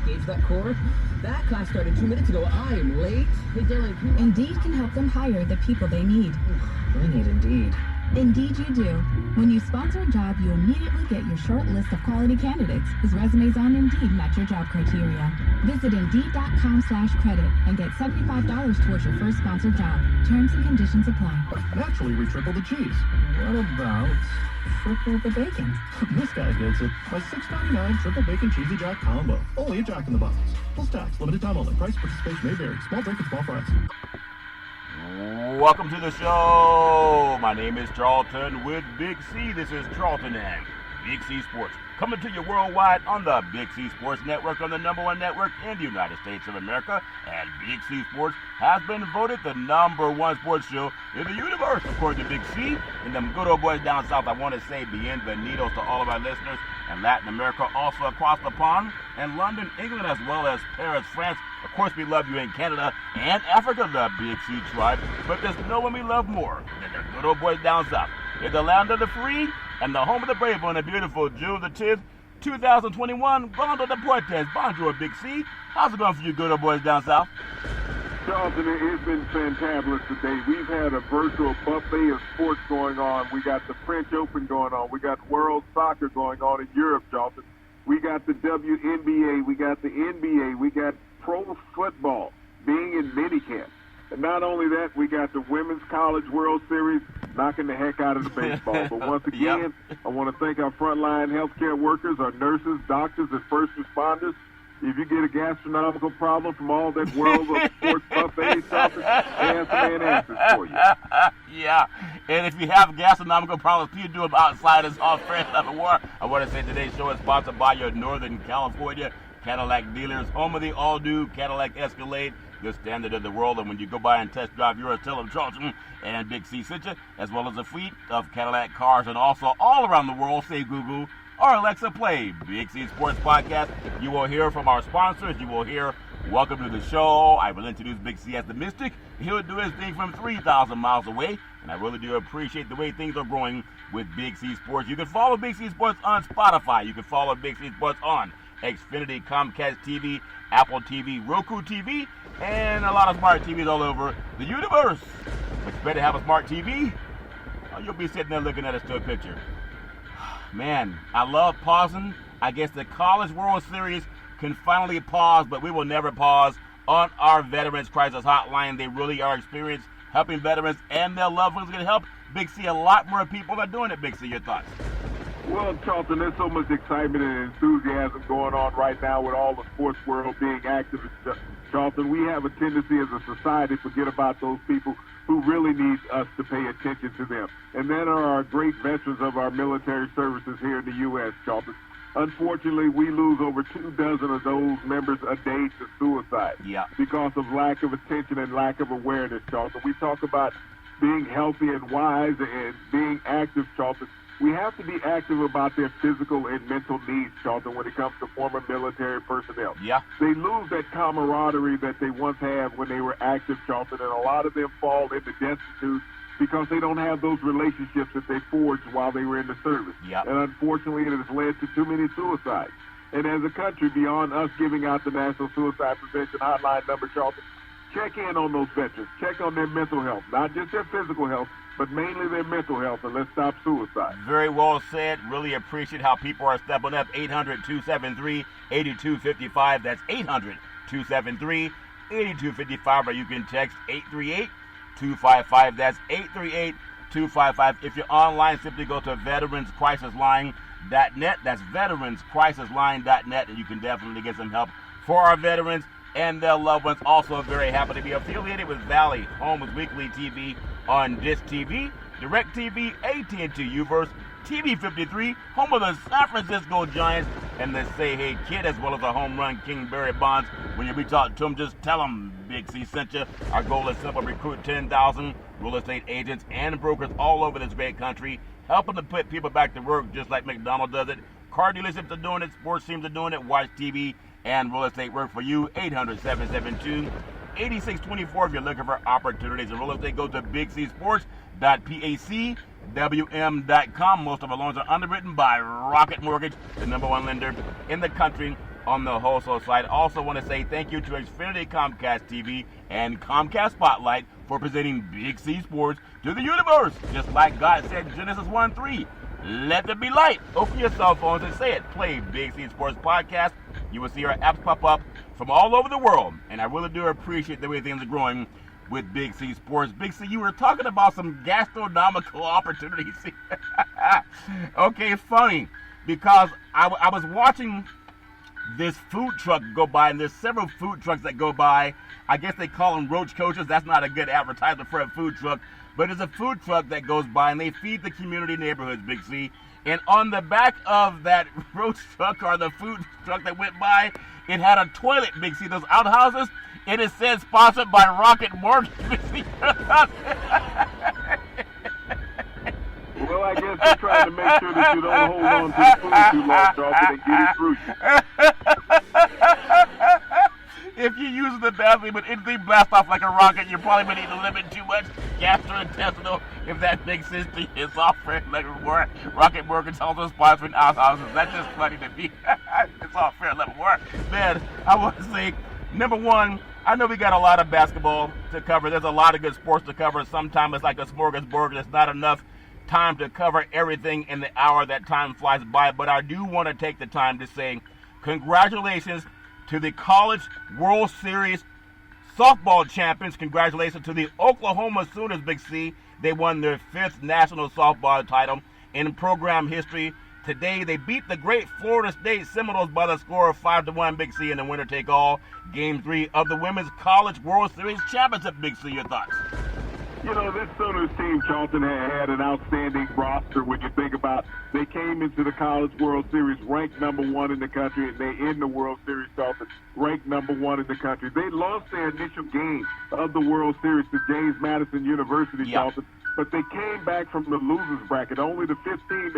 Gauge that core? That class started 2 minutes ago. I am late. Hey, Dylan, can you... Indeed can help them hire the people they need. We need Indeed. Indeed you do. When you sponsor a job, you immediately get your short list of quality candidates whose resumes on Indeed match your job criteria. Visit Indeed.com/credit and get $75 towards your first sponsored job. Terms and conditions apply. Naturally, we triple the cheese. What about triple the bacon? This guy gets it. My $6.99 triple bacon cheesy jack combo. Only at Jack in the Box. Full stacks, limited time only. Price participation may vary. Small drink and small fries. Welcome to the show. My name is Charlton with Big C. This is Charlton and Big C Sports. Coming to you worldwide on the Big C Sports Network, on the #1 network in the United States of America. And Big C Sports has been voted the #1 sports show in the universe, according to Big C. And them good old boys down south, I want to say bienvenidos to all of our listeners in Latin America, also across the pond, and London, England, as well as Paris, France. Of course, we love you in Canada and Africa, the Big C tribe. But there's no one we love more than the good old boys down south. In the land of the free and the home of the brave on a beautiful June the 10th, 2021. Bondo Deportes. Bonjour, Big C. How's it going for you good old boys down south? Charlton, it's been fantabulous today. We've had a virtual buffet of sports going on. We got the French Open going on. We got World Soccer going on in Europe, Charlton. We got the WNBA. We got the NBA. We got pro football being in minicamp. And not only that, we got the Women's College World Series knocking the heck out of the baseball. But once again, I want to thank our frontline healthcare workers, our nurses, doctors, and first responders. If you get a gastronomical problem from all that world of sports buffets, they have some answers for you. Yeah, and if you have gastronomical problems, please do them outside as all friends of the war. I want to say today's show is sponsored by your Northern California Cadillac dealers, home of the all-new Cadillac Escalade, the standard of the world. And when you go by and test drive yours, tell them Charlton and Big C sent you, as well as a fleet of Cadillac cars, and also all around the world. Say Google or Alexa, play Big C Sports Podcast. You will hear from our sponsors. You will hear welcome to the show. I will introduce Big C as the Mystic. He'll do his thing from 3,000 miles away, and I really do appreciate the way things are growing with Big C Sports. You can follow Big C Sports on Spotify. You can follow Big C Sports on Xfinity, Comcast TV, Apple TV, Roku TV, and a lot of smart TVs all over the universe. But you better have a smart TV, or you'll be sitting there looking at a still picture. Man, I love pausing. I guess the College World Series can finally pause, but we will never pause on our Veterans Crisis Hotline. They really are experienced helping veterans and their loved ones. Going to help Big C. A lot more people are doing it. Big C, your thoughts? Well, Charlton, there's so much excitement and enthusiasm going on right now with all the sports world being active. Charlton, we have a tendency as a society to forget about those people who really need us to pay attention to them. And that are our great veterans of our military services here in the U.S., Charlton. Unfortunately, we lose over 24 of those members a day to suicide because of lack of attention and lack of awareness, Charlton. We talk about being healthy and wise and being active, Charlton. We have to be active about their physical and mental needs, Charlton, when it comes to former military personnel. Yeah. They lose that camaraderie that they once had when they were active, Charlton, and a lot of them fall into destitute because they don't have those relationships that they forged while they were in the service. Yep. And unfortunately, it has led to too many suicides. And as a country, beyond us giving out the National Suicide Prevention Hotline number, Charlton, check in on those veterans. Check on their mental health, not just their physical health, but mainly their mental health, and let's stop suicide. Very well said. Really appreciate how people are stepping up. 800-273-8255. That's 800-273-8255. Or you can text 838-255. That's 838-255. If you're online, simply go to veteranscrisisline.net. That's veteranscrisisline.net, and you can definitely get some help for our veterans and their loved ones. Also very happy to be affiliated with Valley, home with weekly TV on Dish TV, DirecTV, AT&T Uverse, TV 53, home of the San Francisco Giants, and the Say Hey Kid, as well as the home run King Barry Bonds. When you reach out to them, just tell them Big C sent you. Our goal is simple: recruit 10,000 real estate agents and brokers all over this great country, helping to put people back to work just like McDonald's does it. Car dealerships are doing it, sports teams are doing it, watch TV and real estate work for you. 800-772-8624 if you're looking for opportunities in real estate. Go to bigcsports.pacwm.com. Most of our loans are underwritten by Rocket Mortgage, the #1 lender in the country on the wholesale side. Also want to say thank you to Xfinity Comcast TV and Comcast Spotlight for presenting Big C Sports to the universe. Just like God said in Genesis 1:3, let there be light. Open your cell phones and say it. Play Big C Sports Podcast. You will see our apps pop up from all over the world. And I really do appreciate the way things are growing with Big C Sports. Big C, you were talking about some gastronomical opportunities. Okay, funny, because I was watching this food truck go by, and there's several food trucks that go by. I guess they call them roach coaches. That's not a good advertisement for a food truck, but it's a food truck that goes by, and they feed the community neighborhoods, Big C. And on the back of that roach truck, or the food truck that went by, it had a toilet, Big C, those outhouses, and it said sponsored by Rocket Mortgage, Big C. Well, I guess they're trying to make sure that you don't hold on to the food too long, Charlton, and get it through you. If you use the bathroom but anything blast off like a rocket, you're probably been eating a little bit too much gastrointestinal, if that makes sense to you. It's all fair level war. Rocket Mortgage also sponsoring outhouses. That's just funny to me. It's all fair level war. Man, I want to say, number one, I know we got a lot of basketball to cover. There's a lot of good sports to cover. Sometimes it's like a smorgasbord. There's not enough time to cover everything in the hour. That time flies by. But I do want to take the time to say congratulations to the College World Series softball champions. Congratulations to the Oklahoma Sooners, Big C. They won their 5th national softball title in program history. Today, they beat the great Florida State Seminoles by the score of 5-1, Big C, in the winner-take-all Game 3 of the Women's College World Series Championship. Big C, your thoughts? You know, this Sooners team, Charlton, had an outstanding roster when you think about they came into the College World Series ranked number 1 in the country, and they in the World Series, Charlton, ranked number 1 in the country. They lost their initial game of the World Series to James Madison University, Charlton, but they came back from the losers bracket, only the 5th team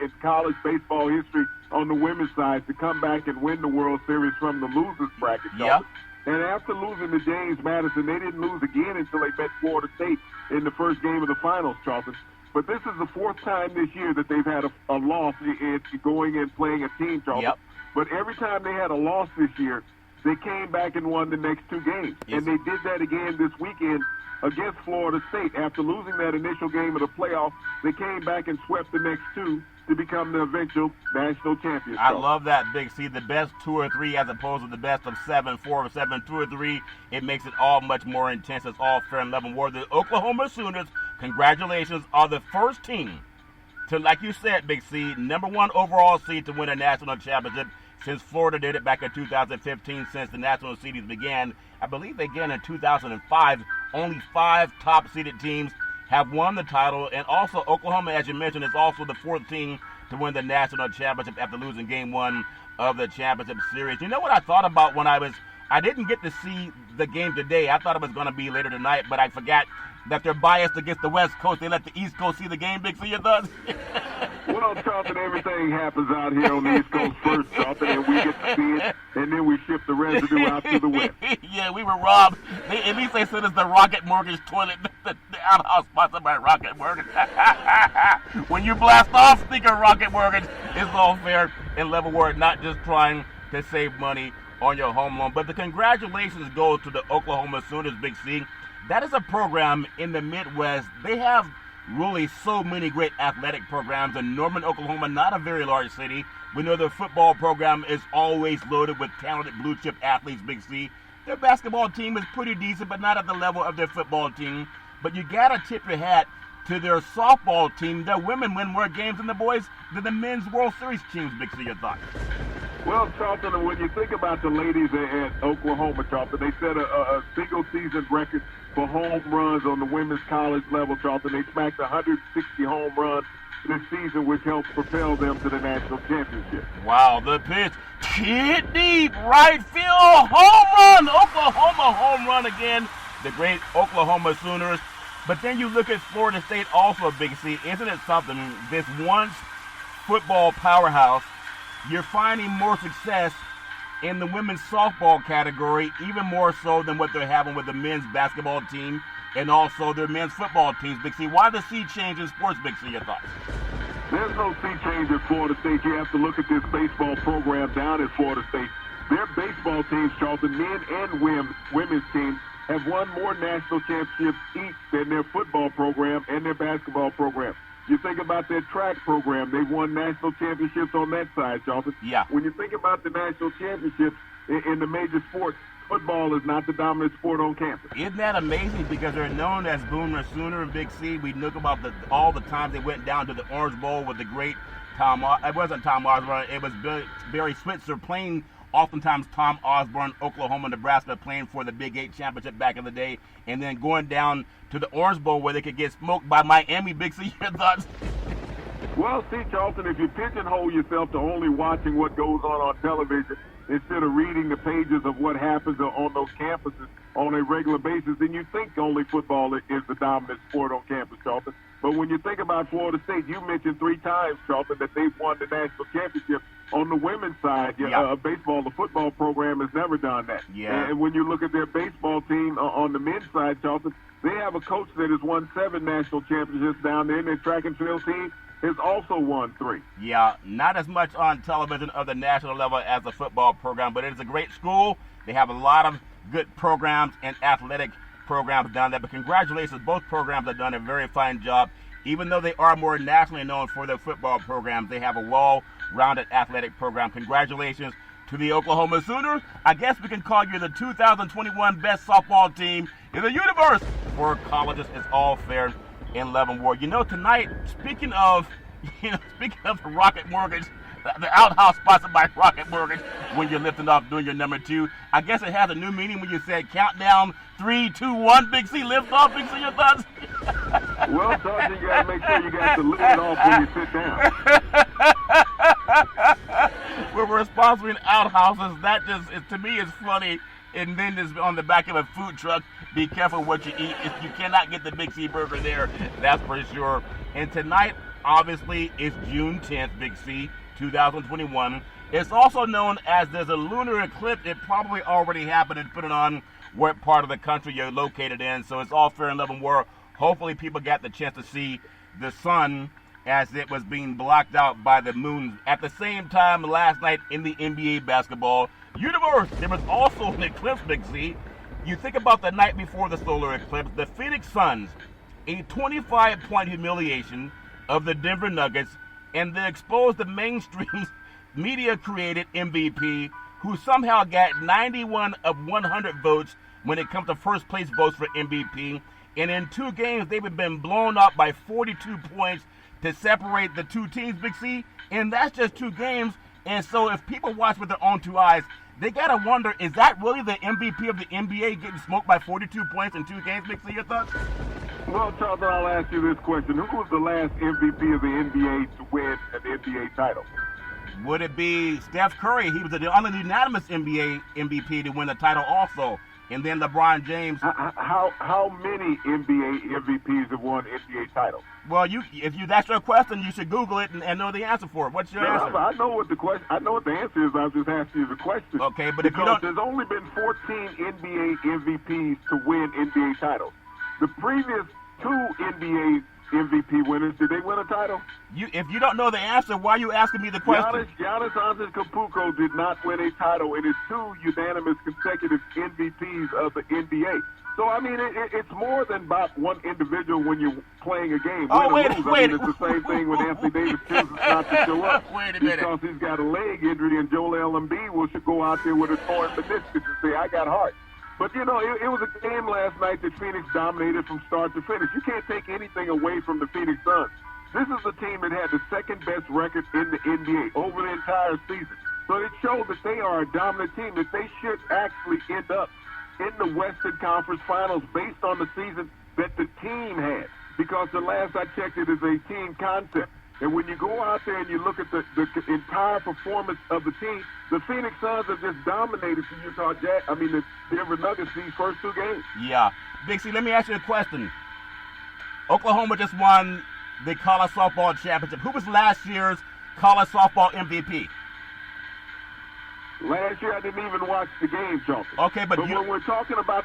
in college baseball history on the women's side to come back and win the World Series from the losers bracket, Charlton. And after losing to James Madison, they didn't lose again until they met Florida State in the first game of the finals, Charlton. But this is the 4th time this year that they've had a loss in going and playing a team, Charlton. But every time they had a loss this year, they came back and won the next 2 games. And they did that again this weekend against Florida State. After losing that initial game of the playoff, they came back and swept the next 2 to become the eventual national champions. I love that, Big C. The best 2 or 3 as opposed to the best of 7, 4 or 7, 2 or 3. It makes it all much more intense. It's all fair and level war. The Oklahoma Sooners, congratulations, are the first team to, like you said, Big C, number 1 overall seed to win a national championship since Florida did it back in 2015, since the national seedings began. I believe they began in 2005. Only 5 top-seeded teams have won the title, and also Oklahoma, as you mentioned, is also the 4th team to win the national championship after losing Game 1 of the championship series. You know what I thought about when I didn't get to see the game today. I thought it was going to be later tonight, but I forgot that they're biased against the West Coast. They let the East Coast see the game, Big C, your thoughts? Well, Charlton, everything happens out here on the East Coast first, Charlton, and we get to see it, and then we ship the residue out to the West. Yeah, we were robbed. At least they sent us the Rocket Mortgage toilet, the outhouse sponsored by Rocket Mortgage. When you blast off, think of Rocket Mortgage. It's all fair and level war, not just trying to save money on your home loan. But the congratulations go to the Oklahoma Sooners, Big C. That is a program in the Midwest. They have really so many great athletic programs in Norman, Oklahoma, not a very large city. We know their football program is always loaded with talented blue chip athletes, Big C. Their basketball team is pretty decent, but not at the level of their football team. But you gotta tip your hat to their softball team. Their women win more games than the boys than the men's World Series teams, Big C. Your thoughts? Well, Charlton, when you think about the ladies at Oklahoma, Charlton, they set a single-season record for home runs on the women's college level, Charlton. They smacked 160 home runs this season, which helped propel them to the national championship. Wow, the pitch hit deep, right field, home run, Oklahoma home run again, the great Oklahoma Sooners. But then you look at Florida State also, Big C. Isn't it something, this once football powerhouse, you're finding more success in the women's softball category, even more so than what they're having with the men's basketball team and also their men's football teams, Big C. Why the sea change in sports, Big C, your thoughts? There's no sea change at Florida State. You have to look at this baseball program down at Florida State. Their baseball teams, Charlton, men and women's teams, have won more national championships each than their football program and their basketball program. You think about their track program, they've won national championships on that side, Charlton. Yeah. When you think about the national championships in the major sports, football is not the dominant sport on campus. Isn't that amazing? Because they're known as Boomer Sooner and Big C. We look about all the times they went down to the Orange Bowl with the great it wasn't Tom Osborne, it was Barry Switzer playing, oftentimes Tom Osborne, Oklahoma, Nebraska, playing for the Big 8 championship back in the day, and then going down to the Orange Bowl where they could get smoked by Miami. Big C, your thoughts? Well, see, Charlton, if you pigeonhole yourself to only watching what goes on television instead of reading the pages of what happens on those campuses on a regular basis, then you think only football is the dominant sport on campus, Charlton. But when you think about Florida State, you mentioned 3 times, Charlton, that they've won the national championship. On the women's side, baseball, the football program has never done that. Yeah. And when you look at their baseball team on the men's side, Charlton, they have a coach that has won 7 national championships down there, and their track and field team has also won 3. Yeah, not as much on television of the national level as the football program, but it is a great school. They have a lot of good programs and athletic programs down there. But congratulations, both programs have done a very fine job. Even though they are more nationally known for their football programs, they have a well-rounded athletic program. Congratulations to the Oklahoma Sooners. I guess we can call you the 2021 best softball team in the universe. For colleges, it's all fair in Leavenworth. You know, tonight, speaking of the Rocket Mortgage, the outhouse sponsored by Rocket Mortgage, when you're lifting off doing your number 2, I guess it has a new meaning when you said countdown 3, 2, 1. Big C, lift off. Big C, your thoughts? Well, Sergeant, you got to make sure you got the lid off when you sit down. When we're sponsoring outhouses, that just, to me, is funny. And then there's on the back of a food truck, be careful what you eat. You cannot get the Big C burger there, that's for sure. And tonight, obviously, it's June 10th, Big C, 2021. It's also known as there's a lunar eclipse. It probably already happened, depending on what part of the country you're located in. So it's all fair and Leavenworth. Hopefully people got the chance to see the sun as it was being blocked out by the moon. At the same time last night in the NBA basketball universe, there was also an eclipse, Big C. You think about the night before the solar eclipse, the Phoenix Suns, a 25-point humiliation of the Denver Nuggets, and they exposed the mainstream media-created MVP, who somehow got 91 of 100 votes when it comes to first-place votes for MVP. And in 2 games, they've been blown up by 42 points to separate the 2 teams, Big C. And that's just 2 games. And so if people watch with their own 2 eyes, they got to wonder, is that really the MVP of the NBA getting smoked by 42 points in 2 games, Big C? Your thoughts? Well, Charles, I'll ask you this question. Who was the last MVP of the NBA to win an NBA title? Would it be Steph Curry? He was the only unanimous NBA MVP to win the title also. And then LeBron James. How many NBA MVPs have won NBA titles? Well, if that's your question, you should Google it and know the answer for it. What's your answer? I know what the question. I know what the answer is. I was just asking you the question. Okay, but if you don't, there's only been 14 NBA MVPs to win NBA titles. The previous 2 NBA MVP winners, did they win a title? If you don't know the answer, why are you asking me the question? Giannis Antetokounmpo did not win a title in his 2 unanimous consecutive MVPs of the NBA. So, I mean, it's more than about one individual when you're playing a game. Wait. It's the same thing when Anthony Davis chooses not to show up. Wait a minute. Because he's got a leg injury, and Joel Embiid should go out there with a torn meniscus and say, I got heart. But, you know, it was a game last night that Phoenix dominated from start to finish. You can't take anything away from the Phoenix Suns. This is a team that had the second-best record in the NBA over the entire season. So it showed that they are a dominant team, that they should actually end up in the Western Conference Finals based on the season that the team had. Because the last I checked, it is a team concept. And when you go out there and you look at the entire performance of the team, the Phoenix Suns have just dominated the Denver Nuggets these first 2 games. Yeah. Big C, let me ask you a question. Oklahoma just won the college softball championship. Who was last year's college softball MVP? Last year I didn't even watch the game, Charlton. Okay, but when we're talking about,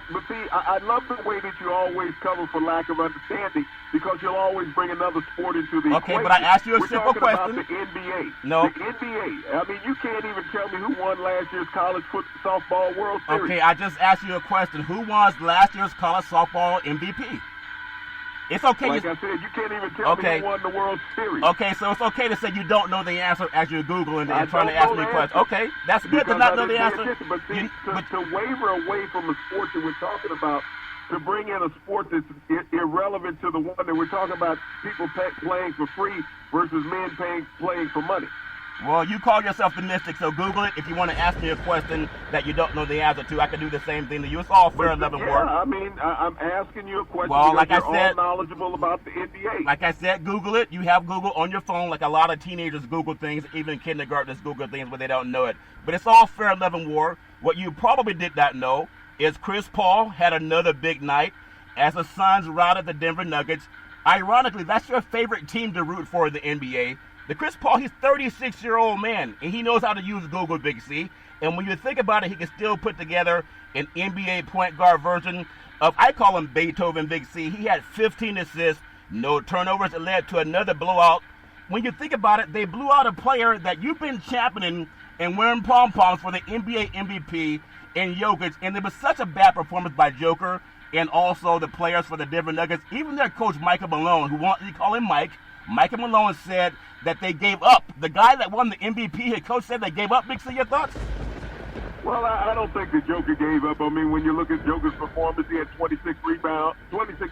I love the way that you always cover for lack of understanding, because you'll always bring another sport into the equation. Okay, but I asked you a simple question. question. We're talking about the NBA. No. The NBA. I mean, you can't even tell me who won last year's college softball World Series. Okay, I just asked you a question. Who won last year's college softball MVP? It's okay. Like I said, you can't even tell me who won the World Series. Okay, so it's okay to say you don't know the answer as you're Googling and trying to ask me a question. Okay, that's good to not know the answer. But see, to waver away from a sport that we're talking about, to bring in a sport that's irrelevant to the one that we're talking about, people playing for free versus men playing for money. Well, you call yourself the mystic, so Google it. If you want to ask me a question that you don't know the answer to, I can do the same thing to you. It's all fair and level war. I mean, I'm asking you a question well, because like you're all knowledgeable about the NBA. Like I said, Google it. You have Google on your phone, like a lot of teenagers Google things, even kindergartners Google things, but they don't know it. But it's all fair and level war. What you probably did not know is Chris Paul had another big night as the Suns routed the Denver Nuggets. Ironically, that's your favorite team to root for in the NBA. The Chris Paul, he's a 36-year-old man, and he knows how to use Google, Big C. And when you think about it, he can still put together an NBA point guard version of, I call him Beethoven, Big C. He had 15 assists, no turnovers. It led to another blowout. When you think about it, they blew out a player that you've been championing and wearing pom-poms for the NBA MVP in Jokic. And it was such a bad performance by Joker and also the players for the Denver Nuggets. Even their coach, Michael Malone, who you call him Mike, Michael Malone said that they gave up. The guy that won the MVP, his coach said they gave up. Big C, your thoughts? Well, I don't think the Joker gave up. I mean, when you look at Joker's performance, he had 26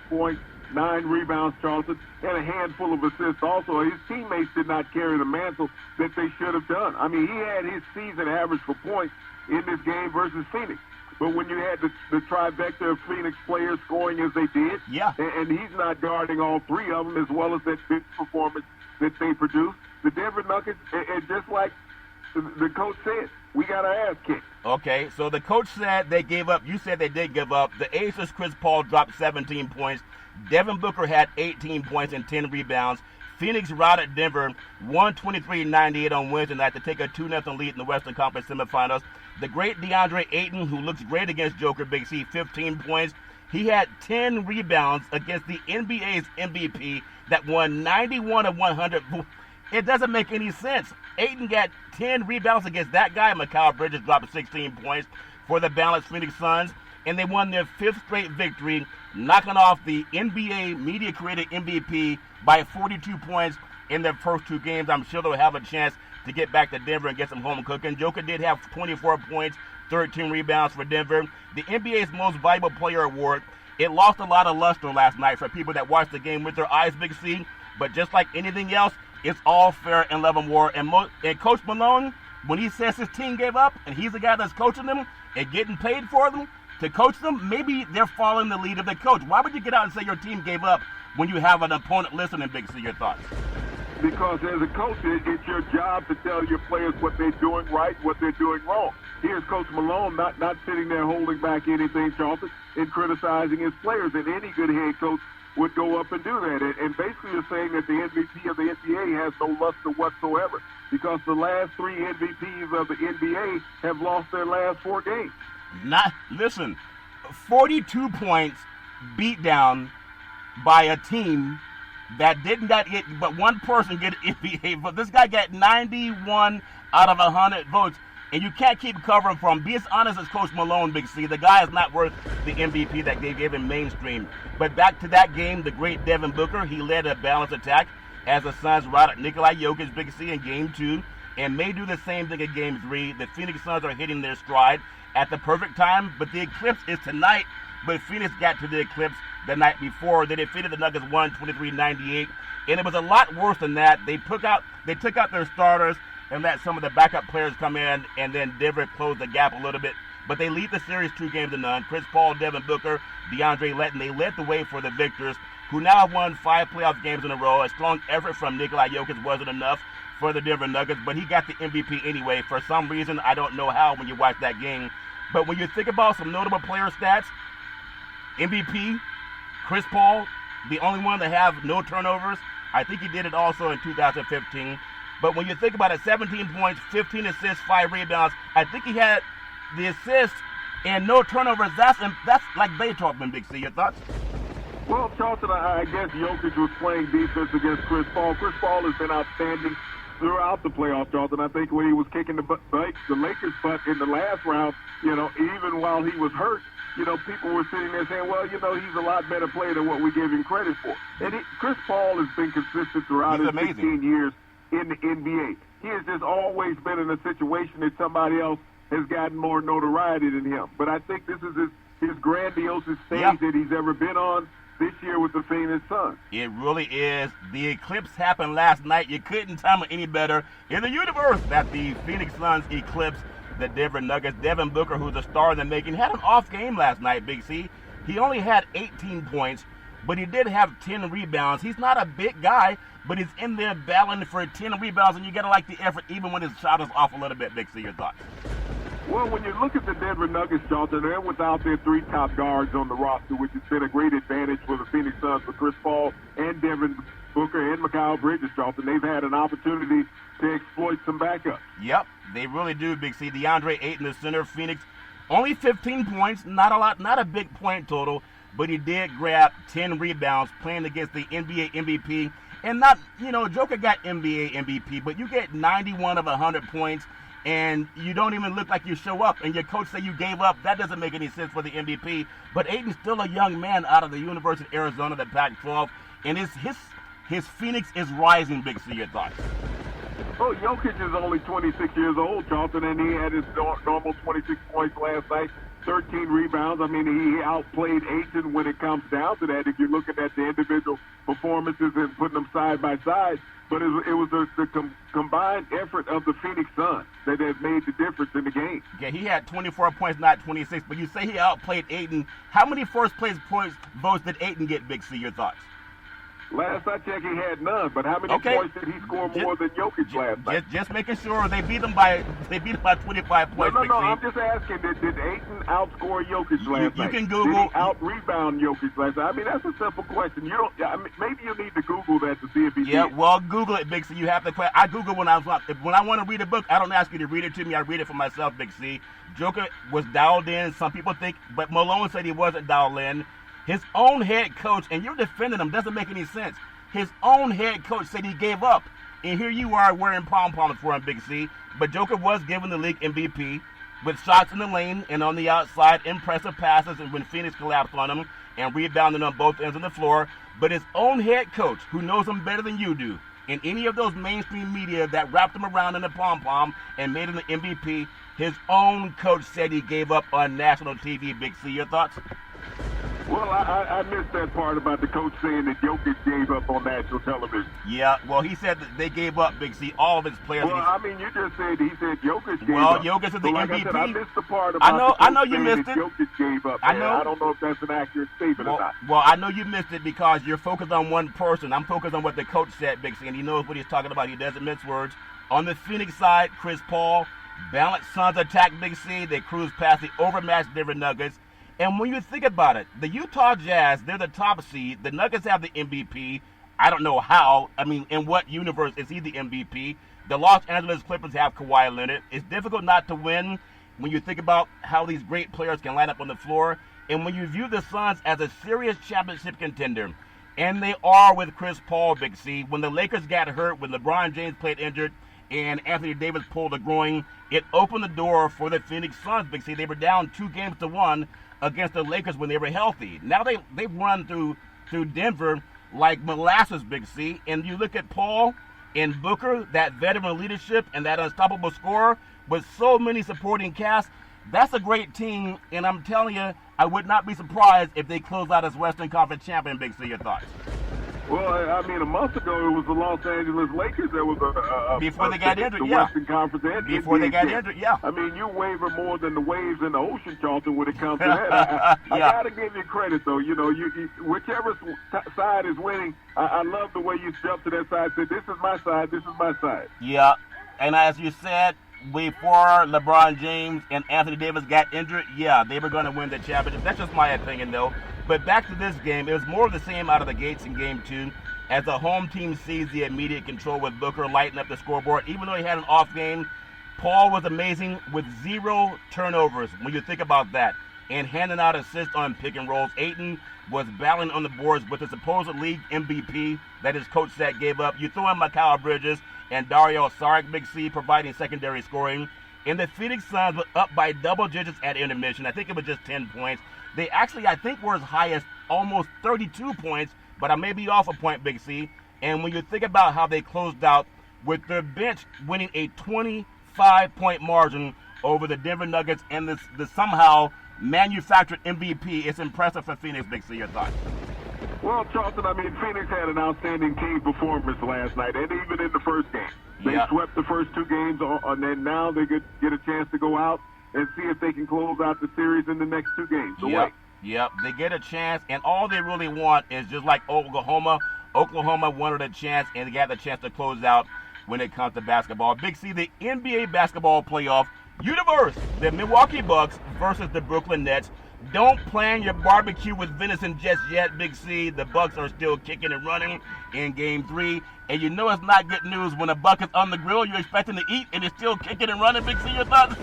points, 9 rebounds, Charlton, and a handful of assists also. His teammates did not carry the mantle that they should have done. I mean, he had his season average for points in this game versus Phoenix. But when you had the trifecta of Phoenix players scoring as they did, and he's not guarding all three of them as well as that big performance that they produced, the Denver Nuggets, and just like the coach said, we got our ass kicked. Okay, so the coach said they gave up. You said they did give up. The Aces, Chris Paul dropped 17 points. Devin Booker had 18 points and 10 rebounds. Phoenix routed Denver 123-98 on Wednesday night to take a 2-0 lead in the Western Conference semifinals. The great DeAndre Ayton, who looks great against Joker, Big C, 15 points. He had 10 rebounds against the NBA's MVP that won 91 of 100. It doesn't make any sense. Ayton got 10 rebounds against that guy. Mikal Bridges dropped 16 points for the balanced Phoenix Suns, and they won their 5th straight victory, knocking off the NBA media-created MVP by 42 points in their first 2 games. I'm sure they'll have a chance to get back to Denver and get some home cooking. Joker did have 24 points, 13 rebounds for Denver. The NBA's Most Valuable Player Award, it lost a lot of luster last night for people that watched the game with their eyes, Big C. But just like anything else, it's all fair and level war. And Coach Malone, when he says his team gave up and he's the guy that's coaching them and getting paid for them to coach them, maybe they're following the lead of the coach. Why would you get out and say your team gave up when you have an opponent listening, Big C? Your thoughts? Because as a coach, it's your job to tell your players what they're doing right, what they're doing wrong. Here's Coach Malone not sitting there holding back anything, Charlton, and criticizing his players. And any good head coach would go up and do that. And basically you're saying that the MVP of the NBA has no luster whatsoever because the last 3 MVPs of the NBA have lost their last 4 games. Listen, 42 points beat down by a team that did not get, but one person get NBA. But this guy got 91 out of 100 votes. And you can't keep covering from. Be as honest as Coach Malone, Big C. The guy is not worth the MVP that they gave him mainstream. But back to that game, the great Devin Booker, he led a balanced attack as the Suns routed Nikola Jokic, Big C, in Game 2, and may do the same thing in Game 3. The Phoenix Suns are hitting their stride at the perfect time, but the Eclipse is tonight. But Phoenix got to the Eclipse the night before. They defeated the Nuggets 123-98, and it was a lot worse than that. They took out their starters and let some of the backup players come in, and then Denver closed the gap a little bit. But they lead the series 2-0. Chris Paul, Devin Booker, DeAndre Ayton, they led the way for the victors, who now have won 5 playoff games in a row. A strong effort from Nikola Jokic wasn't enough for the Denver Nuggets, but he got the MVP anyway. For some reason, I don't know how when you watch that game. But when you think about some notable player stats, MVP, Chris Paul, the only one to have no turnovers. I think he did it also in 2015. But when you think about it, 17 points, 15 assists, 5 rebounds. I think he had the assists and no turnovers. That's like Beethoven, Big C. Your thoughts? Well, Charlton, I guess Jokic was playing defense against Chris Paul. Chris Paul has been outstanding throughout the playoffs, Charlton. I think when he was kicking the Lakers' butt in the last round, even while he was hurt, people were sitting there saying, well, he's a lot better player than what we gave him credit for. And Chris Paul has been consistent throughout his 16 years in the NBA. He has just always been in a situation that somebody else has gotten more notoriety than him. But I think this is his grandiosest stage that he's ever been on this year with the Phoenix Suns. It really is. The eclipse happened last night. You couldn't time it any better in the universe that the Phoenix Suns eclipsed the Denver Nuggets. Devin Booker, who's a star in the making, had an off game last night, Big C. He only had 18 points, but he did have 10 rebounds. He's not a big guy, but he's in there battling for 10 rebounds, and you got to like the effort even when his shot is off a little bit, Big C. Your thoughts? Well, when you look at the Denver Nuggets, Charlton, they're without their 3 top guards on the roster, which has been a great advantage for the Phoenix Suns, for Chris Paul and Devin Booker and Mikal Bridges, Charlton. They've had an opportunity to exploit some backups. Yep, they really do, Big C. DeAndre Ayton, the center of Phoenix, only 15 points, not a lot, not a big point total, but he did grab 10 rebounds playing against the NBA MVP. And not, Joker got NBA MVP, but you get 91 of 100 points, and you don't even look like you show up, and your coach say you gave up. That doesn't make any sense for the MVP. But Ayton's still a young man out of the University of Arizona, the Pac-12, and his Phoenix is rising, Big C. Your thoughts? Oh, Jokic is only 26 years old, Charlton, and he had his normal 26 points last night, 13 rebounds. I mean, he outplayed Ayton when it comes down to that, if you're looking at the individual performances and putting them side by side. But it was the combined effort of the Phoenix Suns that has made the difference in the game. Yeah, he had 24 points, not 26, but you say he outplayed Ayton. How many first-place points votes did Ayton get, Big C? Your thoughts? Last I checked, he had none. But how many points did he score more than Jokic last night? Just making sure they beat him by 25 points. No. I'm just asking, did Ayton outscore Jokic last night? You can Google. Did he out-rebound Jokic last night? I mean, that's a simple question. Maybe you need to Google that to see if he did. Yeah, well, Google it, Big C. You have to. I Google when I want to read a book. I don't ask you to read it to me. I read it for myself, Big C. Joker was dialed in. Some people think, but Malone said he wasn't dialed in. His own head coach, and you're defending him, doesn't make any sense. His own head coach said he gave up. And here you are wearing pom-poms for him, Big C. But Joker was given the league MVP with shots in the lane and on the outside, impressive passes, and when Phoenix collapsed on him and rebounding on both ends of the floor. But his own head coach, who knows him better than you do, in any of those mainstream media that wrapped him around in the pom-pom and made him the MVP, his own coach said he gave up on national TV, Big C. Your thoughts? Well, I missed that part about the coach saying that Jokic gave up on national television. Yeah, well, he said that they gave up, Big C, all of his players. Well, I mean, you just said he said Jokic gave up. Well, Jokic is the MVP. I said, I missed the part about I know you missed it. Jokic gave up. I know. I don't know if that's an accurate statement or not. Well, I know you missed it because you're focused on one person. I'm focused on what the coach said, Big C, and he knows what he's talking about. He doesn't mince words. On the Phoenix side, Chris Paul, balanced Suns attack, Big C. They cruise past the overmatched Denver Nuggets. And when you think about it, the Utah Jazz, they're the top seed. The Nuggets have the MVP. I don't know how. I mean, in what universe is he the MVP? The Los Angeles Clippers have Kawhi Leonard. It's difficult not to win when you think about how these great players can line up on the floor. And when you view the Suns as a serious championship contender, and they are with Chris Paul, Big C, when the Lakers got hurt, when LeBron James played injured, and Anthony Davis pulled a groin, it opened the door for the Phoenix Suns, Big C. They were down 2-1 against the Lakers when they were healthy. Now they've run through Denver like molasses, Big C. And you look at Paul and Booker, that veteran leadership and that unstoppable scorer with so many supporting casts. That's a great team, and I'm telling you, I would not be surprised if they close out as Western Conference champion, Big C. Your thoughts? Well, I mean, a month ago it was the Los Angeles Lakers that was before they got injured, the Western Conference and before they got NBA injured, yeah. I mean, you waver more than the waves in the ocean, Charlton, when it comes to that. I got to give you credit, though. You know, you whichever side is winning, I love the way you jumped to that side and said, this is my side, this is my side. Yeah, and as you said, before LeBron James and Anthony Davis got injured, yeah, they were going to win the championship. That's just my opinion, though. But back to this game, it was more of the same out of the gates in Game 2. as the home team seized the immediate control with Booker lighting up the scoreboard. Even though he had an off game, Paul was amazing with 0 turnovers when you think about that, and handing out assists on pick and rolls. Ayton was battling on the boards with the supposed league MVP that his coach said gave up. You throw in Mikal Bridges and Dario Saric, Big C, providing secondary scoring. And the Phoenix Suns were up by double digits at intermission. I think it was just 10 points. They actually, I think, were as high as almost 32 points, but I may be off a point, Big C. And when you think about how they closed out with their bench winning a 25-point margin over the Denver Nuggets and the somehow manufactured MVP, it's impressive for Phoenix, Big C. Your thoughts? Well, Charlton, I mean, Phoenix had an outstanding team performance last night, and even in the first game. They swept the first 2 games, and then now they get a chance to go out and see if they can close out the series in the next 2 games. So Yep, they get a chance, and all they really want is just like Oklahoma. Oklahoma wanted a chance, and they got the chance to close out when it comes to basketball. Big C, the NBA basketball playoff universe, the Milwaukee Bucks versus the Brooklyn Nets. Don't plan your barbecue with venison just yet, Big C. The Bucks are still kicking and running in Game 3, and you know it's not good news when a buck is on the grill you're expecting to eat, and it's still kicking and running, Big C. Your thoughts?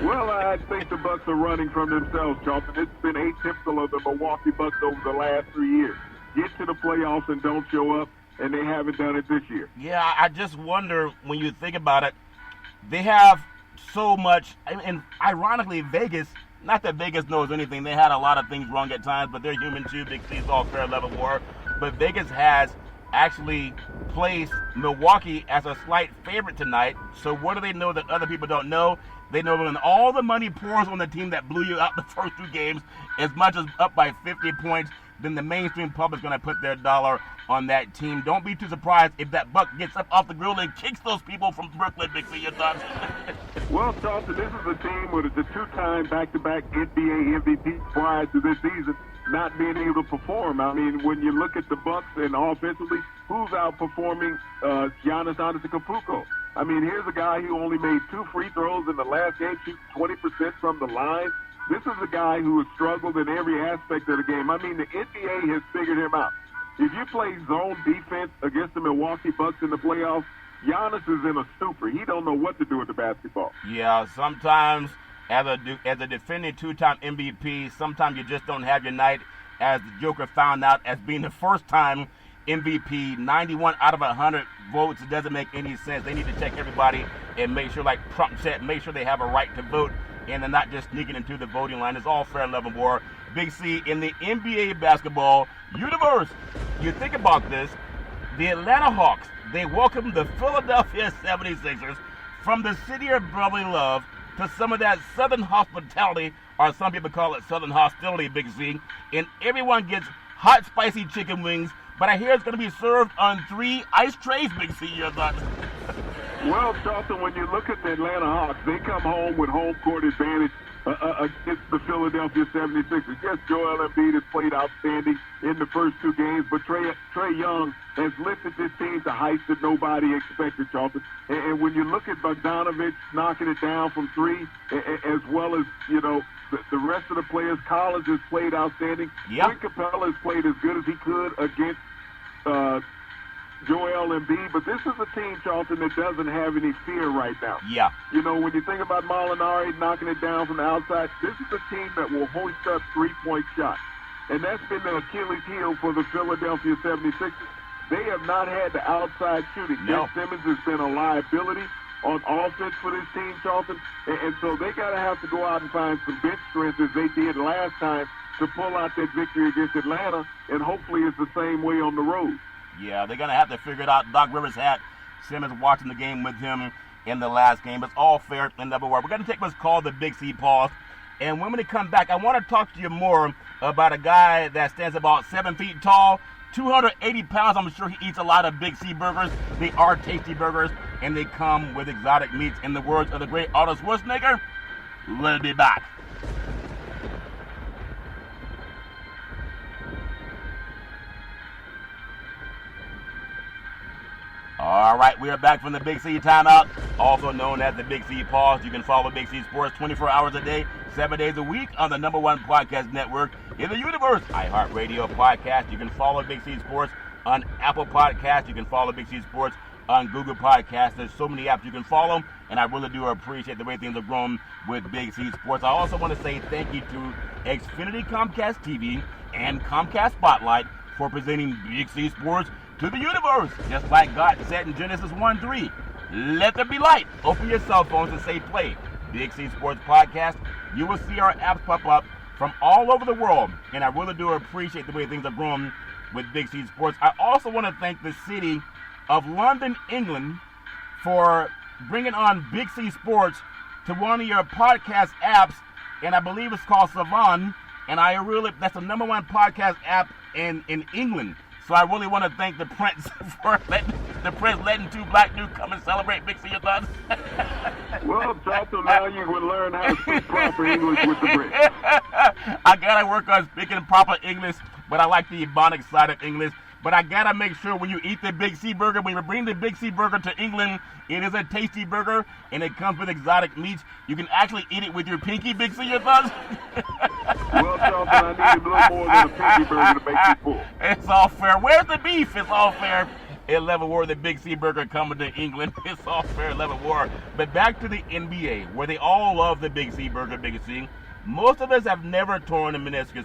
Well, I think the Bucks are running from themselves, Charlton. It's been atypical of the Milwaukee Bucks over the last 3 years. Get to the playoffs and don't show up, and they haven't done it this year. Yeah, I just wonder when you think about it, they have so much, and ironically, Vegas, not that Vegas knows anything, they had a lot of things wrong at times, but they're human too. Big C's all fair level war. But Vegas has actually placed Milwaukee as a slight favorite tonight. So what do they know that other people don't know? They know when all the money pours on the team that blew you out the first 2 games, as much as up by 50 points, then the mainstream public's going to put their dollar on that team. Don't be too surprised if that buck gets up off the grill and kicks those people from Brooklyn, Big C. Your thoughts? Well, Charlton, this is a team with the 2-time back-to-back NBA MVP prior to this season not being able to perform. I mean, when you look at the Bucks and offensively, who's outperforming Giannis Antetokounmpo? I mean, here's a guy who only made 2 free throws in the last game, shooting 20% from the line. This is a guy who has struggled in every aspect of the game. I mean, the NBA has figured him out. If you play zone defense against the Milwaukee Bucks in the playoffs, Giannis is in a stupor. He don't know what to do with the basketball. Yeah, sometimes as a defending 2-time MVP, sometimes you just don't have your night, as the Joker found out as being the first-time MVP. 91 out of 100 votes. It doesn't make any sense. They need to check everybody and make sure, like Trump said, make sure they have a right to vote and they're not just sneaking into the voting line. It's all fair level war. Big C, in the NBA basketball universe, you think about this, the Atlanta Hawks, they welcomed the Philadelphia 76ers from the city of brotherly love to some of that southern hospitality, or some people call it southern hostility, Big C, and everyone gets hot, spicy chicken wings, but I hear it's going to be served on 3 ice trays, Big C. Your thoughts? Well, Charlton, when you look at the Atlanta Hawks, they come home with home court advantage against the Philadelphia 76ers. Yes, Joel Embiid has played outstanding in the first 2 games, but Trae Young has lifted this team to heights that nobody expected, Charlton. And when you look at Bogdanovich knocking it down from 3, as well as, you know, the rest of the players, Collins has played outstanding. Clint Capella has played as good as he could against Joel Embiid, but this is a team, Charlton, that doesn't have any fear right now. Yeah. You know, when you think about Molinari knocking it down from the outside, this is a team that will hoist up 3-point shots. And that's been the Achilles heel for the Philadelphia 76ers. They have not had the outside shooting. No. Ben Simmons has been a liability on offense for this team, Charlton. And so they got to have to go out and find some bench strength as they did last time to pull out that victory against Atlanta, and hopefully it's the same way on the road. Yeah, they're going to have to figure it out. Doc Rivers had Simmons watching the game with him in the last game. It's all fair and level war. We're going to take what's called the Big C pause. And when we come back, I want to talk to you more about a guy that stands about 7 feet tall, 280 pounds. I'm sure he eats a lot of Big C burgers. They are tasty burgers, and they come with exotic meats. In the words of the great Arnold Schwarzenegger, we'll be back. All right, we are back from the Big C timeout, also known as the Big C pause. You can follow Big C Sports 24 hours a day, 7 days a week on the #1 podcast network in the universe, iHeartRadio podcast. You can follow Big C Sports on Apple Podcasts. You can follow Big C Sports on Google Podcasts. There's so many apps you can follow, and I really do appreciate the way things have grown with Big C Sports. I also want to say thank you to Xfinity Comcast TV and Comcast Spotlight for presenting Big C Sports to the universe. Just like God said in Genesis 1:3, let there be light. Open your cell phones and say play Big C Sports Podcast. You will see our apps pop up from all over the world, and I really do appreciate the way things have grown with Big C Sports. I also want to thank the city of London, England, for bringing on Big C Sports to one of your podcast apps, and I believe it's called Savon, and that's the #1 podcast app in England. So I really want to thank the Prince for letting two black dudes come and celebrate Big C. Your thoughts? Well, Charlton, now you would learn how to speak proper English with the Brits. I gotta work on speaking proper English, but I like the Ebonic side of English. But I gotta make sure when you eat the Big C burger, when you bring the Big C burger to England, it is a tasty burger and it comes with exotic meats. You can actually eat it with your pinky, Big C. Your thoughts? Well, Charlton, I need a little more than a pinky burger to make you full. It's all fair. Where's the beef? It's all fair. 11 War, the Big C burger coming to England. It's all fair, 11 War. But back to the NBA, where they all love the Big C burger, Big C. Most of us have never torn a meniscus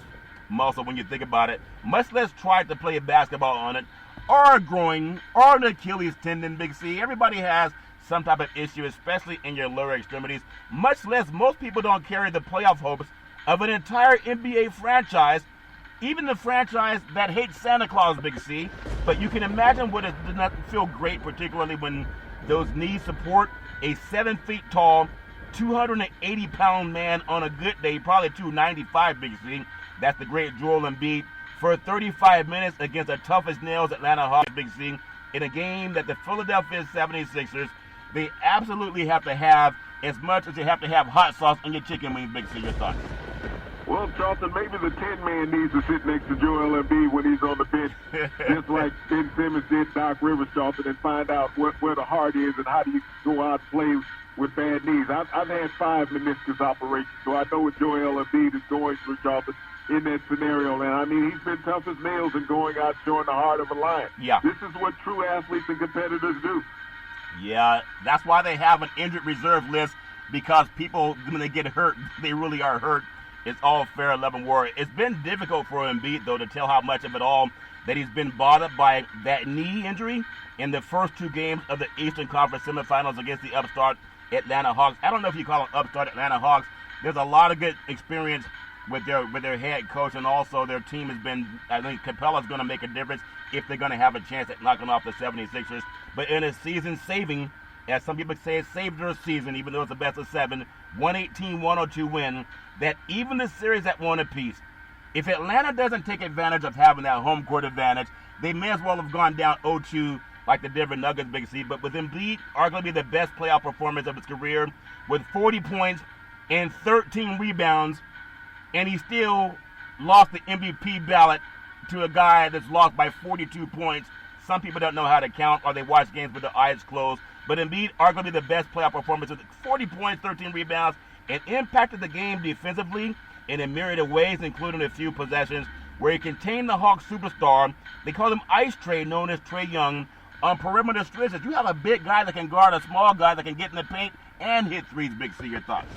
muscle when you think about it, much less tried to play basketball on it, or a groin, or an Achilles tendon, Big C. Everybody has some type of issue, especially in your lower extremities. Much less, most people don't carry the playoff hopes of an entire NBA franchise, even the franchise that hates Santa Claus, Big C. But you can imagine what it does not feel great, particularly when those knees support a 7 feet tall, 280-pound man on a good day, probably 295, Big C. That's the great Joel Embiid for 35 minutes against the toughest nails Atlanta Hawks, Big C, in a game that the Philadelphia 76ers, they absolutely have to have as much as you have to have hot sauce on your chicken wings, Big C. Your thoughts? Well, Charlton, maybe the 10-man needs to sit next to Joel Embiid when he's on the bench, just like Ben Simmons did Doc Rivers, Charlton, and find out where the heart is and how do you go out and play with bad knees. I've had 5 meniscus operations, so I know what Joel Embiid is going through, Charlton, in that scenario. And I mean, he's been tough as nails and going out showing the heart of a lion. Yeah. This is what true athletes and competitors do. Yeah, that's why they have an injured reserve list, because people, when they get hurt, they really are hurt. It's all fair, 11 War. It's been difficult for Embiid, though, to tell how much of it all that he's been bothered by that knee injury in the first 2 games of the Eastern Conference semifinals against the upstart Atlanta Hawks. I don't know if you call them upstart Atlanta Hawks. There's a lot of good experience with their head coach, and also their team has been, I think Capella's going to make a difference if they're going to have a chance at knocking off the 76ers. But in a season saving, as some people say, it saved their season, even though it's the best of 7, 118-102 win, that even the series at 1 apiece, if Atlanta doesn't take advantage of having that home court advantage, they may as well have gone down 0-2 like the Denver Nuggets, Big C. But with Embiid arguably the best playoff performance of his career, with 40 points and 13 rebounds, and he still lost the MVP ballot to a guy that's lost by 42 points. Some people don't know how to count, or they watch games with their eyes closed. But Embiid, arguably the best playoff performance with 40 points, 13 rebounds, and impacted the game defensively in a myriad of ways, including a few possessions where he contained the Hawks superstar. They call him Ice Trae, known as Trae Young, on perimeter stretches. You have a big guy that can guard a small guy that can get in the paint and hit threes, Big C. Your thoughts?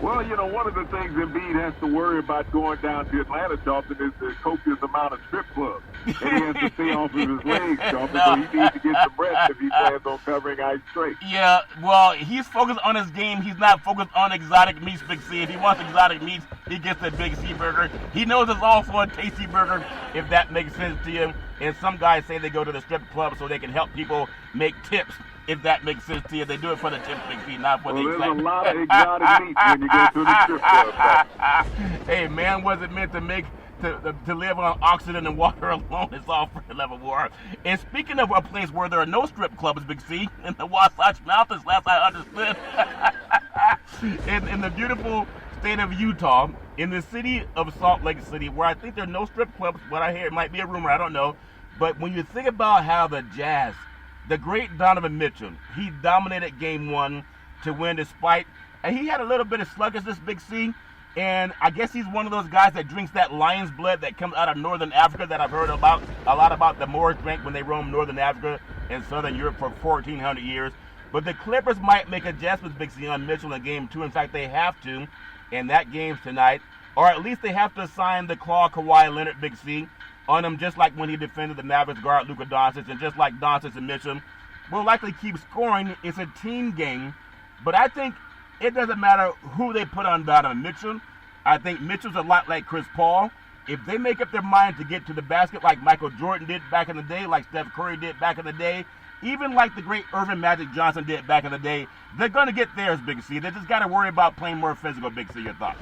Well, you know, one of the things Embiid has to worry about going down to Atlanta, Charlton, is the copious amount of strip clubs. And he has to stay off of his legs, Charlton, so he needs to get some rest if he plans on covering Ice Trae. Yeah, well, he's focused on his game. He's not focused on exotic meats, Big C. If he wants exotic meats, he gets the Big C burger. He knows it's all for a tasty burger, if that makes sense to you. And some guys say they go to the strip club so they can help people make tips, if that makes sense to you. They do it for the tips, Big C, not for the excitement. There's a lot of exotic meats when you go to the strip club. Hey, man wasn't meant to make to live on oxygen and water alone. It's all for 11 War. And speaking of a place where there are no strip clubs, Big C, in the Wasatch Mountains, last I understood, in the beautiful state of Utah, in the city of Salt Lake City, where I think there are no strip clubs. What I hear, it might be a rumor, I don't know. But when you think about how the Jazz, the great Donovan Mitchell, he dominated Game 1 to win despite, and he had a little bit of sluggishness, Big C, And I guess he's one of those guys that drinks that lion's blood that comes out of northern Africa that I've heard about a lot about the Moors drank when they roamed northern Africa and southern Europe for 1,400 years. But the Clippers might make adjustments, Big C, on Mitchell in game 2. In fact, they have to, and that game's tonight. Or at least they have to assign the claw Kawhi Leonard, Big C, on him, just like when he defended the Mavericks guard Luka Doncic, and just like Doncic and Mitchell will likely keep scoring. It's a team game, but I think it doesn't matter who they put on Donovan Mitchell. I think Mitchell's a lot like Chris Paul. If they make up their mind to get to the basket like Michael Jordan did back in the day, like Steph Curry did back in the day, even like the great Irvin Magic Johnson did back in the day, they're going to get theirs, Big C. They just got to worry about playing more physical, Big C. Your thoughts?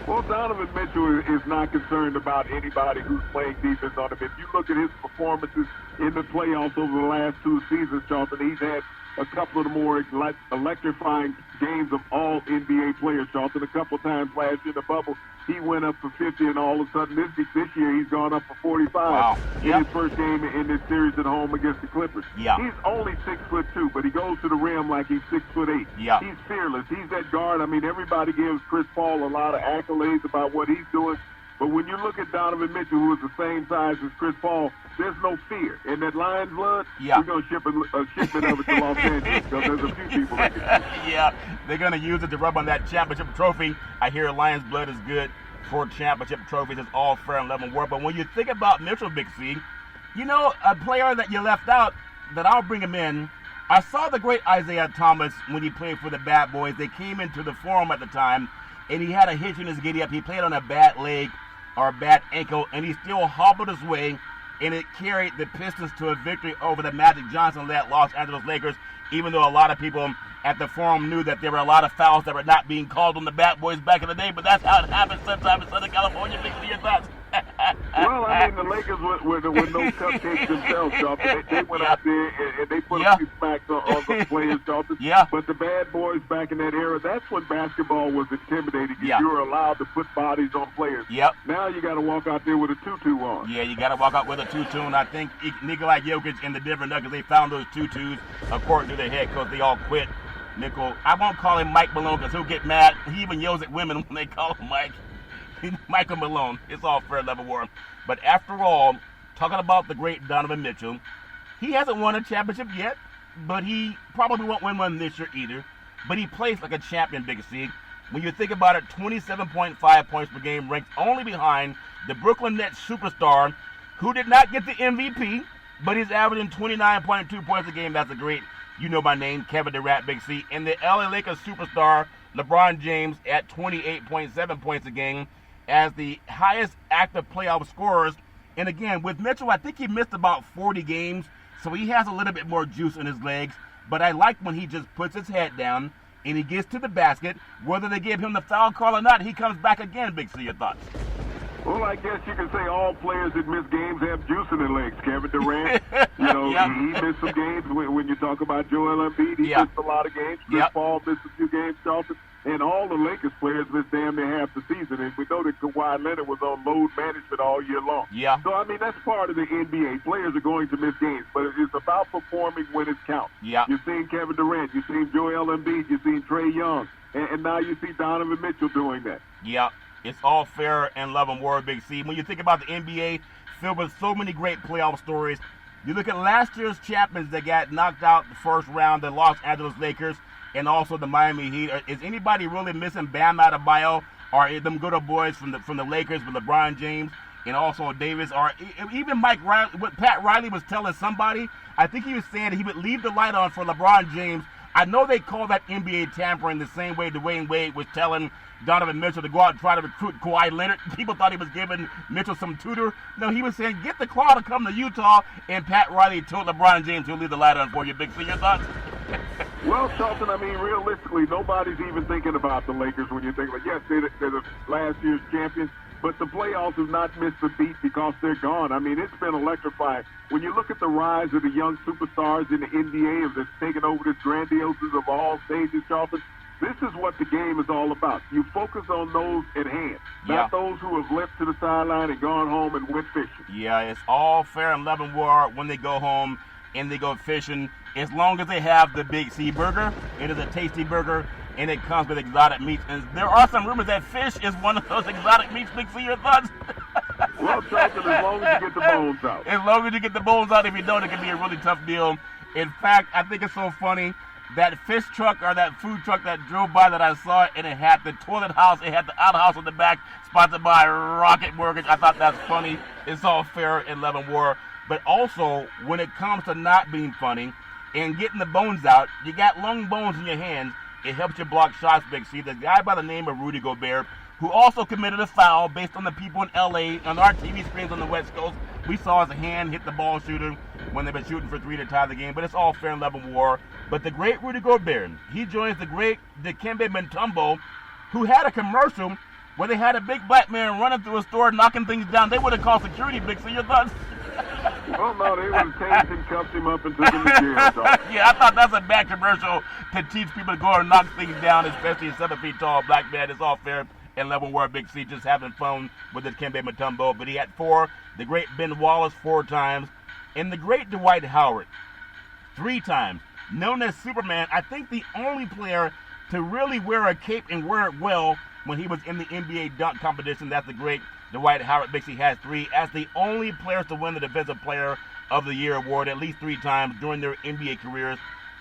Well, Donovan Mitchell is not concerned about anybody who's playing defense on him. If you look at his performances in the playoffs over the last 2 seasons, Charlton, he's had a couple of the more electrifying games of all NBA players, Charlton. A couple times last year in the bubble, he went up for 50, and all of a sudden this year he's gone up for 45 wow. in his first game in this series at home against the Clippers. Yeah. He's only 6'2", but he goes to the rim like he's 6'8". Yeah. He's fearless. He's that guard. I mean, everybody gives Chris Paul a lot of accolades about what he's doing. But when you look at Donovan Mitchell, who is the same size as Chris Paul, there's no fear. And that lion's blood, yeah. we're going to ship a shipment of it to Los Angeles because there's a few people that can do it. Yeah, they're going to use it to rub on that championship trophy. I hear lion's blood is good for championship trophies. It's all fair and level work. But when you think about Mitchell, Big C, you know, a player that you left out, that I'll bring him in, I saw the great Isaiah Thomas when he played for the Bad Boys. They came into the Forum at the time, and he had a hitch in his giddy-up. He played on a bad leg or a bad ankle, and he still hobbled his way, and it carried the Pistons to a victory over the Magic Johnson-led Los Angeles Lakers, even though a lot of people at the Forum knew that there were a lot of fouls that were not being called on the Bad Boys back in the day, but that's how it happens sometimes in Southern California. Big C, your thoughts? Well, I mean, the Lakers were no cupcakes themselves, Charlton. They went out there and they put a few smacks on the players, Charlton. Yeah. But the Bad Boys back in that era, that's when basketball was intimidating. Yeah. You were allowed to put bodies on players. Yep. Now you got to walk out there with a tutu on. Yeah, you got to walk out with a tutu, and I think Nikola Jokic and the Denver Nuggets, they found those tutus, according to their head coach. They all quit. I won't call him Mike Malone because he'll get mad. He even yells at women when they call him Mike. Michael Malone. It's all fair level war. But after all, talking about the great Donovan Mitchell, he hasn't won a championship yet, but he probably won't win one this year either. But he plays like a champion, Big C. When you think about it, 27.5 points per game, ranks only behind the Brooklyn Nets superstar, who did not get the MVP, but he's averaging 29.2 points a game. That's a great, you know my name, Kevin Durant, Big C. And the LA Lakers superstar, LeBron James, at 28.7 points a game, as the highest active playoff scorers. And again, with Mitchell, I think he missed about 40 games, so he has a little bit more juice in his legs. But I like when he just puts his head down and he gets to the basket. Whether they give him the foul call or not, he comes back again, Big C. Your thoughts? Well, I guess you can say all players that miss games have juice in their legs. Kevin Durant, you know, he missed some games. When you talk about Joel Embiid, he missed a lot of games. Chris Paul missed a few games, Charlton. And all the Lakers players missed damn near half the season. And we know that Kawhi Leonard was on load management all year long. Yeah. So, I mean, that's part of the NBA. Players are going to miss games, but it's about performing when it counts. Yeah. You've seen Kevin Durant. You've seen Joel Embiid. You've seen Trae Young. And now you see Donovan Mitchell doing that. Yeah. It's all fair and love and war, Big C. When you think about the NBA, filled with so many great playoff stories, you look at last year's champions that got knocked out the first round, the Los Angeles Lakers, and also the Miami Heat. Is anybody really missing Bam Adebayo or them good old boys from the Lakers with LeBron James and also Davis? Or even Mike Riley, what Pat Riley was telling somebody, I think he was saying that he would leave the light on for LeBron James. I know they call that NBA tampering the same way Dwayne Wade was telling Donovan Mitchell to go out and try to recruit Kawhi Leonard. People thought he was giving Mitchell some tutor. No, he was saying, get the Claw to come to Utah, and Pat Riley told LeBron James he'll leave the light on for you, Big C. Your thoughts? Well, Charlton, I mean, realistically, nobody's even thinking about the Lakers when you think about, yes, they're the last year's champions, but the playoffs have not missed a beat because they're gone. I mean, it's been electrifying. When you look at the rise of the young superstars in the NBA that's taken over this grandioses of all stages, Charlton, this is what the game is all about. You focus on those at hand, not those who have left to the sideline and gone home and went fishing. Yeah, it's all fair and love and war when they go home and they go fishing. As long as they have the Big C burger, it is a tasty burger. and it comes with exotic meats. And there are some rumors that fish is one of those exotic meats. Big C, your thoughts? Well, Charlton, as long as you get the bones out. As long as you get the bones out. If you don't, it can be a really tough deal. In fact, I think it's so funny. That fish truck or that food truck that drove by that I saw, and it had the toilet house, it had the outhouse on the back, sponsored by Rocket Mortgage. I thought that's funny. It's all fair in love and war. But also, when it comes to not being funny and getting the bones out, you got long bones in your hands. It helps you block shots, Big C. The guy by the name of Rudy Gobert, who also committed a foul based on the people in L.A. on our TV screens on the West Coast. We saw his hand hit the ball shooter when they've been shooting for 3 to tie the game, but it's all fair in love and war. But the great Rudy Gobert, he joins the great Dikembe Mutombo, who had a commercial where they had a big black man running through a store knocking things down. They would have called security, Big C. Your thoughts? Oh, no, they would have tased him, cuffed him up, and took him to jail. So. Yeah, I thought that's a bad commercial to teach people to go and knock things down, especially a 7 feet tall black man. It's all fair and level war, Big C, just having fun with the Dikembe Mutombo. But he had 4, the great Ben Wallace 4 times, and the great Dwight Howard 3 times. Known as Superman, I think the only player to really wear a cape and wear it well when he was in the NBA dunk competition. That's the great Dwight Howard. Big C has 3 as the only players to win the Defensive Player of the Year award at least 3 times during their NBA careers.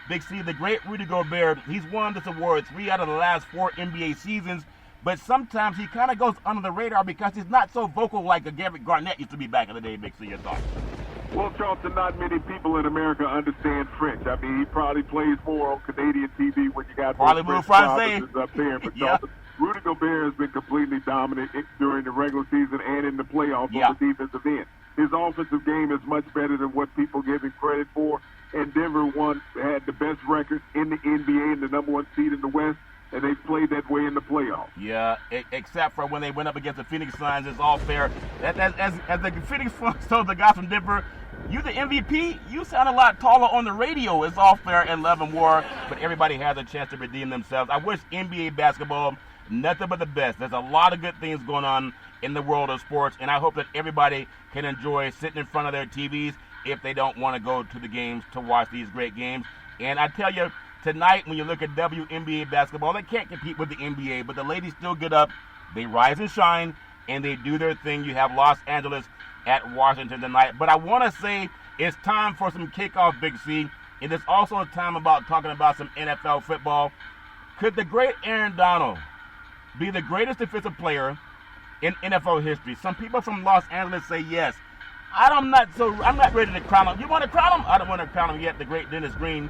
Big C, the great Rudy Gobert, he's won this award 3 out of the last 4 NBA seasons, but sometimes he kind of goes under the radar because he's not so vocal like a Garrett Garnett used to be back in the day. Big C, your thoughts? Well, Charlton, not many people in America understand French. I mean, he probably plays more on Canadian TV when you got those French provinces up there. But Yeah. Charlton, Rudy Gobert has been completely dominant during the regular season and in the playoffs on the defensive end. His offensive game is much better than what people give him credit for. And Denver had the best record in the NBA and the number 1 seed in the West. And they played that way in the playoffs. Yeah, except for when they went up against the Phoenix Suns. It's all fair. As the Phoenix Suns told the guy from Denver, you the MVP? You sound a lot taller on the radio. It's all fair and love and war, but everybody has a chance to redeem themselves. I wish NBA basketball nothing but the best. There's a lot of good things going on in the world of sports, and I hope that everybody can enjoy sitting in front of their TVs if they don't want to go to the games to watch these great games. And I tell you, tonight, when you look at WNBA basketball, they can't compete with the NBA, but the ladies still get up, they rise and shine, and they do their thing. You have Los Angeles at Washington tonight. But I want to say it's time for some kickoff, Big C, and it's also a time about talking about some NFL football. Could the great Aaron Donald be the greatest defensive player in NFL history? Some people from Los Angeles say yes. I'm not ready to crown him. You want to crown him? I don't want to crown him yet. The great Dennis Green.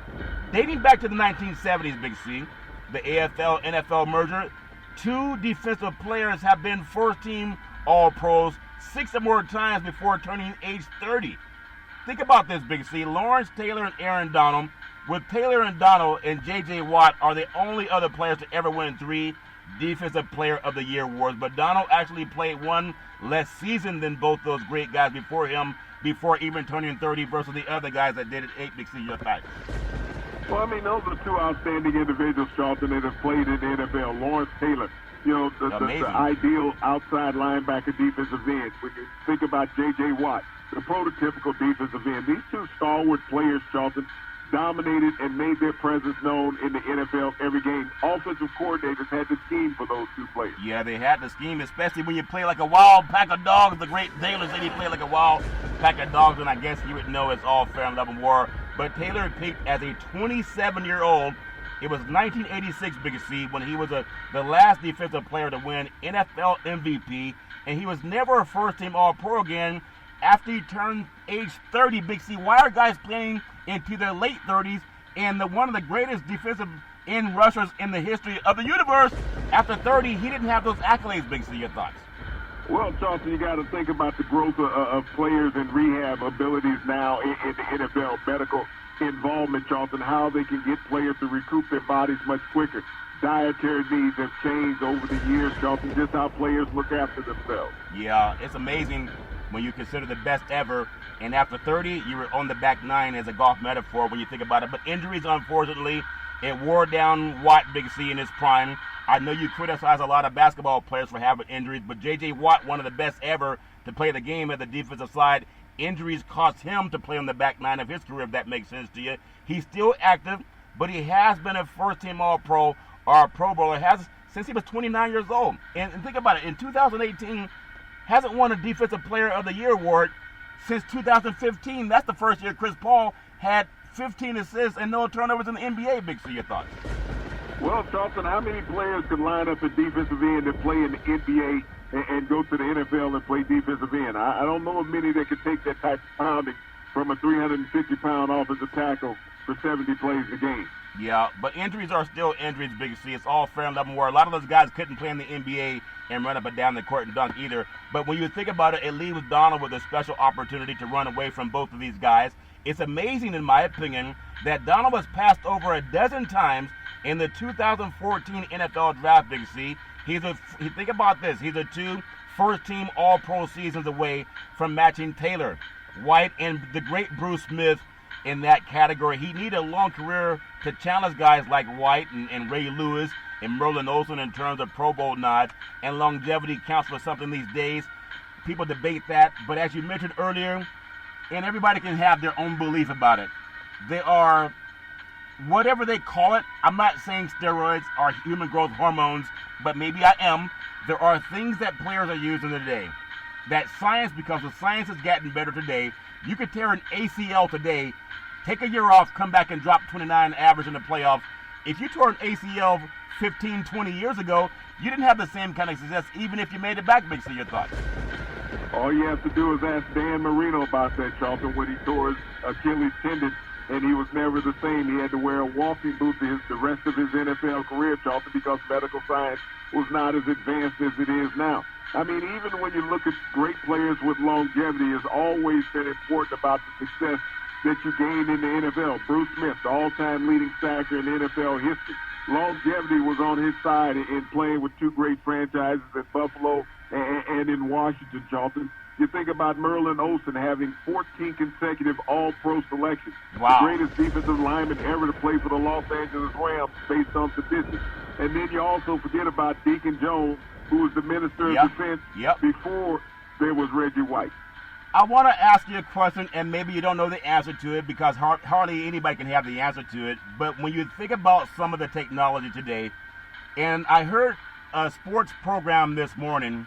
Dating back to the 1970s, Big C, the AFL-NFL merger, 2 defensive players have been first-team All-Pros 6 or more times before turning age 30. Think about this, Big C. Lawrence Taylor and Aaron Donald, with Taylor and Donald and J.J. Watt are the only other players to ever win 3 Defensive Player of the Year awards. But Donald actually played 1 less season than both those great guys before him, before even turning 30 versus the other guys that did it 8. Big C, your thoughts? Well, I mean, those are 2 outstanding individuals, Charlton, that have played in the NFL. Lawrence Taylor, you know, the ideal outside linebacker defensive end. When you think about J.J. Watt, the prototypical defensive end. These 2 stalwart players, Charlton, dominated and made their presence known in the NFL every game. Offensive coordinators had the scheme for those 2 players. Yeah, they had the scheme, especially when you play like a wild pack of dogs. The great Taylor said he played like a wild pack of dogs, and I guess you would know it's all fair and love and war. But Taylor peaked as a 27-year-old. It was 1986, Big C, when he was the last defensive player to win NFL MVP, and he was never a first-team All-Pro again after he turned age 30, Big C. Why are guys playing into their late 30s and one of the greatest defensive end rushers in the history of the universe, after 30, he didn't have those accolades, Big C? Your thoughts? Well, Charlton, you got to think about the growth of players and rehab abilities now in the NFL, medical involvement, Charlton, how they can get players to recoup their bodies much quicker. Dietary needs have changed over the years, Charlton, just how players look after themselves. Yeah, it's amazing when you consider the best ever, and after 30, you were on the back 9 as a golf metaphor when you think about it. But injuries, unfortunately, it wore down Watt, Big C, in his prime. I know you criticize a lot of basketball players for having injuries, but J.J. Watt, one of the best ever to play the game at the defensive side, injuries cost him to play on the back 9 of his career, if that makes sense to you. He's still active, but he has been a first-team All-Pro our Pro Bowler, has since he was 29 years old. And think about it, in 2018, hasn't won a Defensive Player of the Year award since 2015. That's the first year Chris Paul had 15 assists and no turnovers in the NBA. Big C, your thoughts? Well, Charlton, how many players could line up at defensive end and play in the NBA and go to the NFL and play defensive end? I don't know of many that could take that type of pounding from a 350-pound offensive tackle for 70 plays a game. Yeah, but injuries are still injuries, Big C. It's all fair and level war. A lot of those guys couldn't play in the NBA and run up and down the court and dunk either. But when you think about it, it leaves Donald with a special opportunity to run away from both of these guys. It's amazing, in my opinion, that Donald was passed over a dozen times in the 2014 NFL Draft, Big C. Think about this. He's a 2 first-team All-Pro seasons away from matching Taylor, White, and the great Bruce Smith in that category. He needed a long career to challenge guys like White and Ray Lewis and Merlin Olsen in terms of Pro Bowl nods, and longevity counts for something these days. People debate that, but as you mentioned earlier, and everybody can have their own belief about it, they are, whatever they call it, I'm not saying steroids are human growth hormones, but maybe I am. There are things that players are using today that science, because the science has gotten better today, you could tear an ACL today, take a year off, come back and drop 29 average in the playoffs. If you tore an ACL 15, 20 years ago, you didn't have the same kind of success, even if you made it back. Big C, your thoughts? All you have to do is ask Dan Marino about that, Charlton, when he tore his Achilles tendon, and he was never the same. He had to wear a walking boot the rest of his NFL career, Charlton, because medical science was not as advanced as it is now. I mean, even when you look at great players with longevity, it's always been important about the success that you gained in the NFL. Bruce Smith, the all-time leading sacker in NFL history. Longevity was on his side in playing with 2 great franchises at Buffalo and in Washington, Charlton. You think about Merlin Olsen having 14 consecutive All-Pro selections. Wow. The greatest defensive lineman ever to play for the Los Angeles Rams based on statistics. And then you also forget about Deacon Jones, who was the Minister of Defense before there was Reggie White. I want to ask you a question, and maybe you don't know the answer to it because hardly anybody can have the answer to it. But when you think about some of the technology today, and I heard a sports program this morning,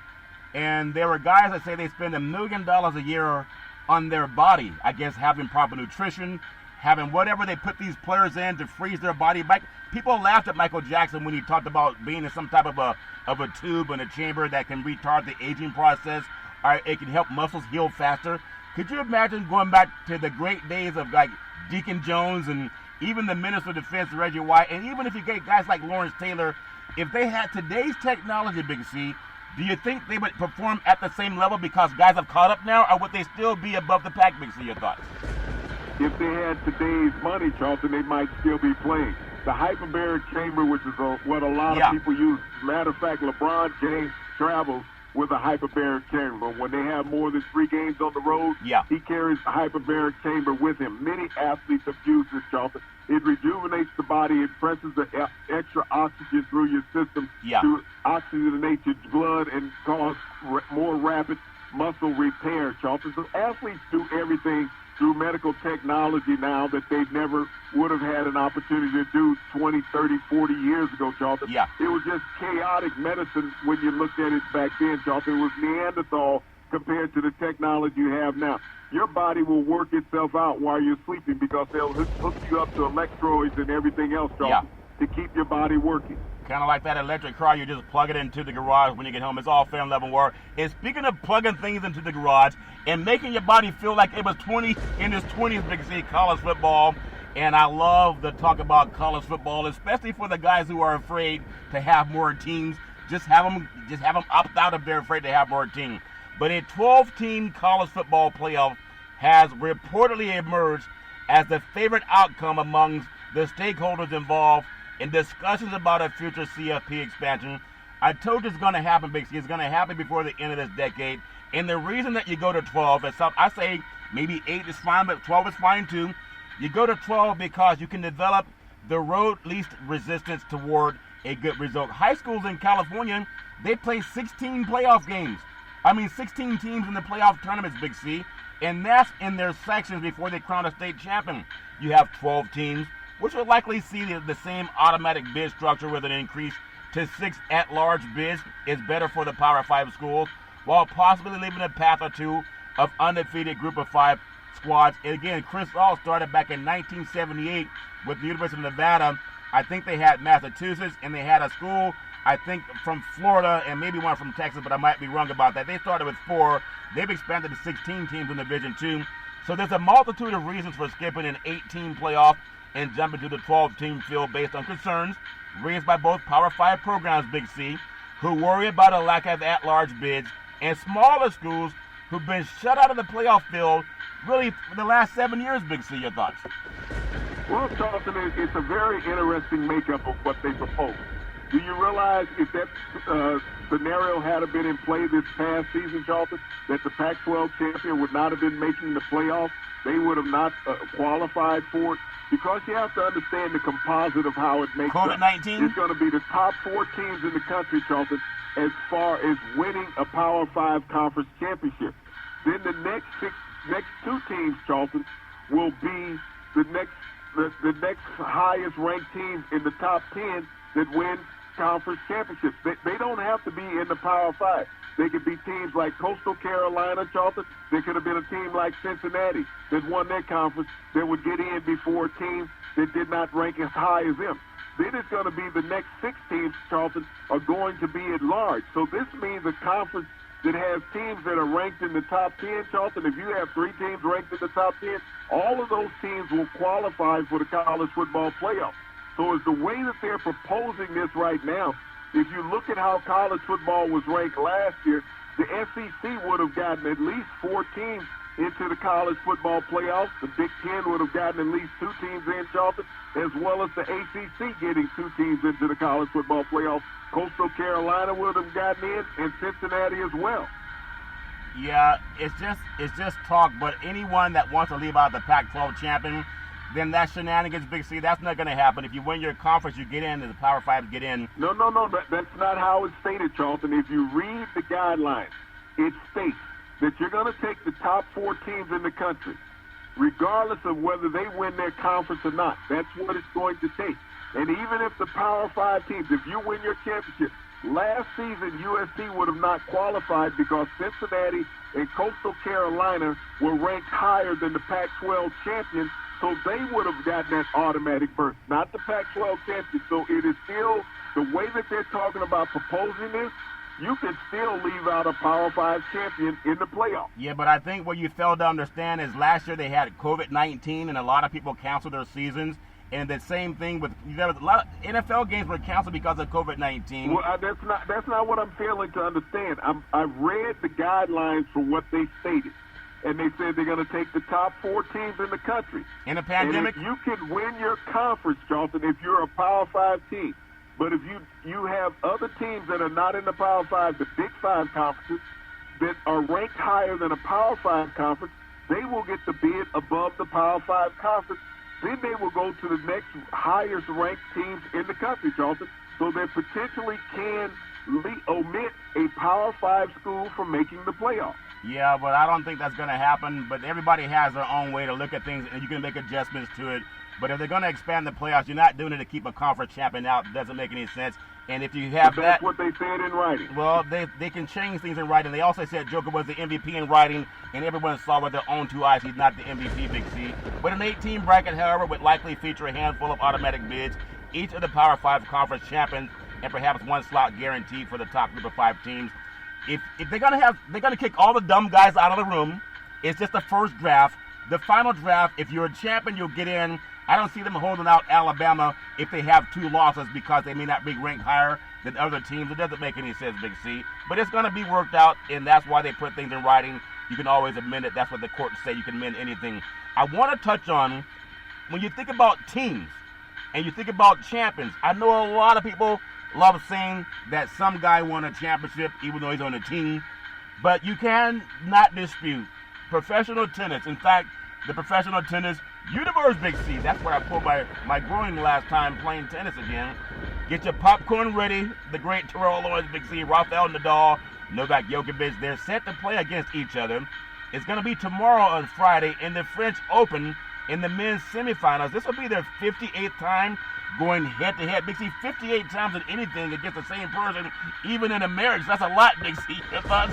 and there were guys that say they spend $1 million a year on their body. I guess having proper nutrition, having whatever they put these players in to freeze their body back. People laughed at Michael Jackson when he talked about being in some type of a tube and a chamber that can retard the aging process. It can help muscles heal faster. Could you imagine going back to the great days of like Deacon Jones and even the Minister of Defense, Reggie White, and even if you get guys like Lawrence Taylor, if they had today's technology, Big C, do you think they would perform at the same level because guys have caught up now, or would they still be above the pack, Big C? Your thoughts? If they had today's money, Charlton, they might still be playing. The hyperbaric chamber, which is what a lot of people use. Matter of fact, LeBron James travels with a hyperbaric chamber. When they have more than 3 games on the road, he carries a hyperbaric chamber with him. Many athletes have used this, Charlton. It rejuvenates the body. It presses the extra oxygen through your system to oxygenate your blood and cause more rapid muscle repair, Charlton. So athletes do everything through medical technology now that they never would have had an opportunity to do 20, 30, 40 years ago, Charlton. It was just chaotic medicine when you looked at it back then, Charlton. It was Neanderthal compared to the technology you have now. Your body will work itself out while you're sleeping because they'll hook you up to electrodes and everything else, Charlton, to keep your body working. Kind of like that electric car, you just plug it into the garage when you get home. It's all fair and level work. And speaking of plugging things into the garage and making your body feel like it was 20 in his 20s, Big C, college football. And I love to talk about college football, especially for the guys who are afraid to have more teams. Just have them opt out if they're afraid to have more teams. But a 12-team college football playoff has reportedly emerged as the favorite outcome among the stakeholders involved in discussions about a future CFP expansion. I told you it's going to happen, Big C. It's going to happen before the end of this decade. And the reason that you go to 12 is I say maybe 8 is fine, but 12 is fine too. You go to 12 because you can develop the road least resistance toward a good result. High schools in California, they play 16 playoff games. 16 teams in the playoff tournaments, Big C. And that's in their sections before they crown a state champion. You have 12 teams, which will likely see the same automatic bid structure with an increase to 6 at-large bids is better for the Power 5 schools, while possibly leaving a path or two of undefeated Group of 5 squads. And again, Chris All started back in 1978 with the University of Nevada. I think they had Massachusetts, and they had a school, I think, from Florida and maybe one from Texas, but I might be wrong about that. They started with 4. They've expanded to 16 teams in Division II. So there's a multitude of reasons for skipping an 8-team playoff and jumping to the 12-team field based on concerns raised by both Power 5 programs, Big C, who worry about a lack of at-large bids, and smaller schools who've been shut out of the playoff field really for the last 7 years, Big C. Your thoughts? Well, Charlton, it's a very interesting makeup of what they propose. Do you realize if that scenario had been in play this past season, Charlton, that the Pac-12 champion would not have been making the playoffs? They would have not qualified for it. Because you have to understand the composite of how it makes COVID-19? It's going to be the top 4 teams in the country, Charlton, as far as winning a Power 5 conference championship. Then the next 2 teams, Charlton, will be the next highest ranked teams in the top 10 that win conference championships. They don't have to be in the Power 5. They could be teams like Coastal Carolina, Charlton. They could have been a team like Cincinnati that won their conference that would get in before a team that did not rank as high as them. Then it's going to be the next 6 teams, Charlton, are going to be at large. So this means a conference that has teams that are ranked in the top 10, Charlton. If you have 3 teams ranked in the top 10, all of those teams will qualify for the college football playoff. So it's the way that they're proposing this right now. If you look at how college football was ranked last year, the SEC would have gotten at least 4 teams into the college football playoffs. The Big Ten would have gotten at least 2 teams in, Charlton, as well as the ACC getting 2 teams into the college football playoffs. Coastal Carolina would have gotten in, and Cincinnati as well. Yeah, it's just talk, but anyone that wants to leave out the Pac-12 champion, then that's shenanigans, Big C. That's not going to happen. If you win your conference, you get in, and the Power 5 get in. No. That's not how it's stated, Charlton. If you read the guidelines, it states that you're going to take the top 4 teams in the country, regardless of whether they win their conference or not. That's what it's going to take. And even if the Power 5 teams, if you win your championship, last season USC would have not qualified because Cincinnati and Coastal Carolina were ranked higher than the Pac-12 champions, so they would have gotten that automatic berth, not the Pac-12 champion. So it is still, the way that they're talking about proposing this, you can still leave out a Power 5 champion in the playoffs. Yeah, but I think what you fail to understand is last year they had COVID-19 and a lot of people canceled their seasons. And the same thing with, there was a lot of NFL games were canceled because of COVID-19. Well, that's not what I'm failing to understand. I've read the guidelines for what they stated, and they said they're going to take the top 4 teams in the country. In a pandemic? And if you can win your conference, Charlton, if you're a Power 5 team, but if you have other teams that are not in the Power 5, the Big 5 conferences, that are ranked higher than a Power 5 conference, they will get the bid above the Power 5 conference. Then they will go to the next highest ranked teams in the country, Charlton. So they potentially can omit a Power 5 school from making the playoffs. Yeah, but I don't think that's going to happen. But everybody has their own way to look at things, and you can make adjustments to it. But if they're going to expand the playoffs, you're not doing it to keep a conference champion out. It doesn't make any sense. And if you have that's what they said in writing. Well, they can change things in writing. They also said Joker was the MVP in writing, and everyone saw with their own 2 eyes he's not the MVP, Big C. But an 8-team bracket, however, would likely feature a handful of automatic bids, each of the Power 5 conference champions, and perhaps 1 slot guaranteed for the top group of 5 teams. If they're gonna kick all the dumb guys out of the room. It's just the first draft. The final draft, if you're a champion, you'll get in. I don't see them holding out Alabama if they have 2 losses because they may not be ranked higher than other teams. It doesn't make any sense, Big C. But it's going to be worked out, and that's why they put things in writing. You can always amend it. That's what the courts say. You can amend anything. I want to touch on, when you think about teams and you think about champions, I know a lot of people love saying that some guy won a championship even though he's on a team. But you can not dispute professional tennis. In fact, the professional tennis universe, Big C. That's where I pulled my groin last time playing tennis again. Get your popcorn ready. The great Terrell Owens, Big C, Rafael Nadal, Novak Djokovic, they're set to play against each other. It's going to be tomorrow on Friday in the French Open. in the men's semifinals. This will be their 58th time going head-to-head. Big C, 58 times in anything against the same person, even in a marriage. That's a lot, Big C. Your thoughts?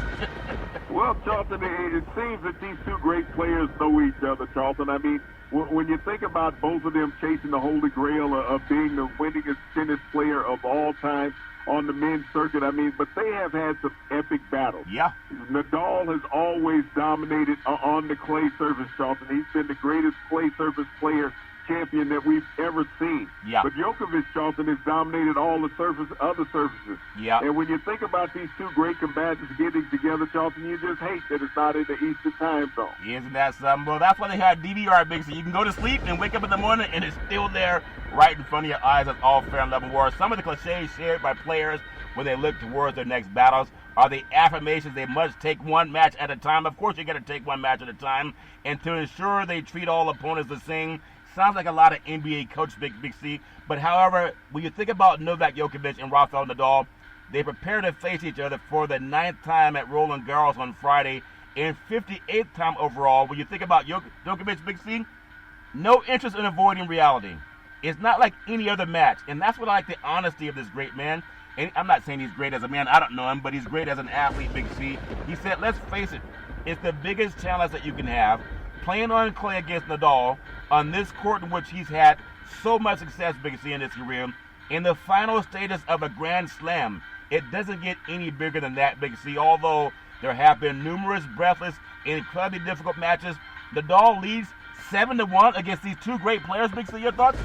Well, Charlton, it seems that these two great players know each other, Charlton. I mean, when you think about both of them chasing the holy grail of being the winningest tennis player of all time on the men's circuit, I mean, but they have had some epic battles. Yeah. Nadal has always dominated on the clay surface, Charlton. He's been the greatest clay surface player champion that we've ever seen. Yeah. But Djokovic, Charlton, has dominated all the other surfaces. Yeah. And when you think about these two great combatants getting together, Charlton, you just hate that it's not in the Eastern time zone. Isn't that something? Well, that's why they had DVR, Big C. You can go to sleep and wake up in the morning and it's still there right in front of your eyes. That's all fair and level war. Some of the cliches shared by players when they look towards their next battles are the affirmations they must take one match at a time. Of course, you got to take one match at a time. And to ensure they treat all opponents the same, sounds like a lot of NBA coach Big C. But however, when you think about Novak Djokovic and Rafael Nadal, they prepare to face each other for the 9th time at Roland Garros on Friday and 58th time overall. When you think about Djokovic, Big C, no interest in avoiding reality. It's not like any other match. And that's what I like, the honesty of this great man. And I'm not saying he's great as a man. I don't know him, but he's great as an athlete, Big C. He said, let's face it, it's the biggest challenge that you can have. Playing on clay against Nadal on this court in which he's had so much success, Big C, in his career, in the final stages of a Grand Slam. It doesn't get any bigger than that, Big C, although there have been numerous breathless, incredibly difficult matches. Nadal leads 7-1 against these two great players. Big C, your thoughts?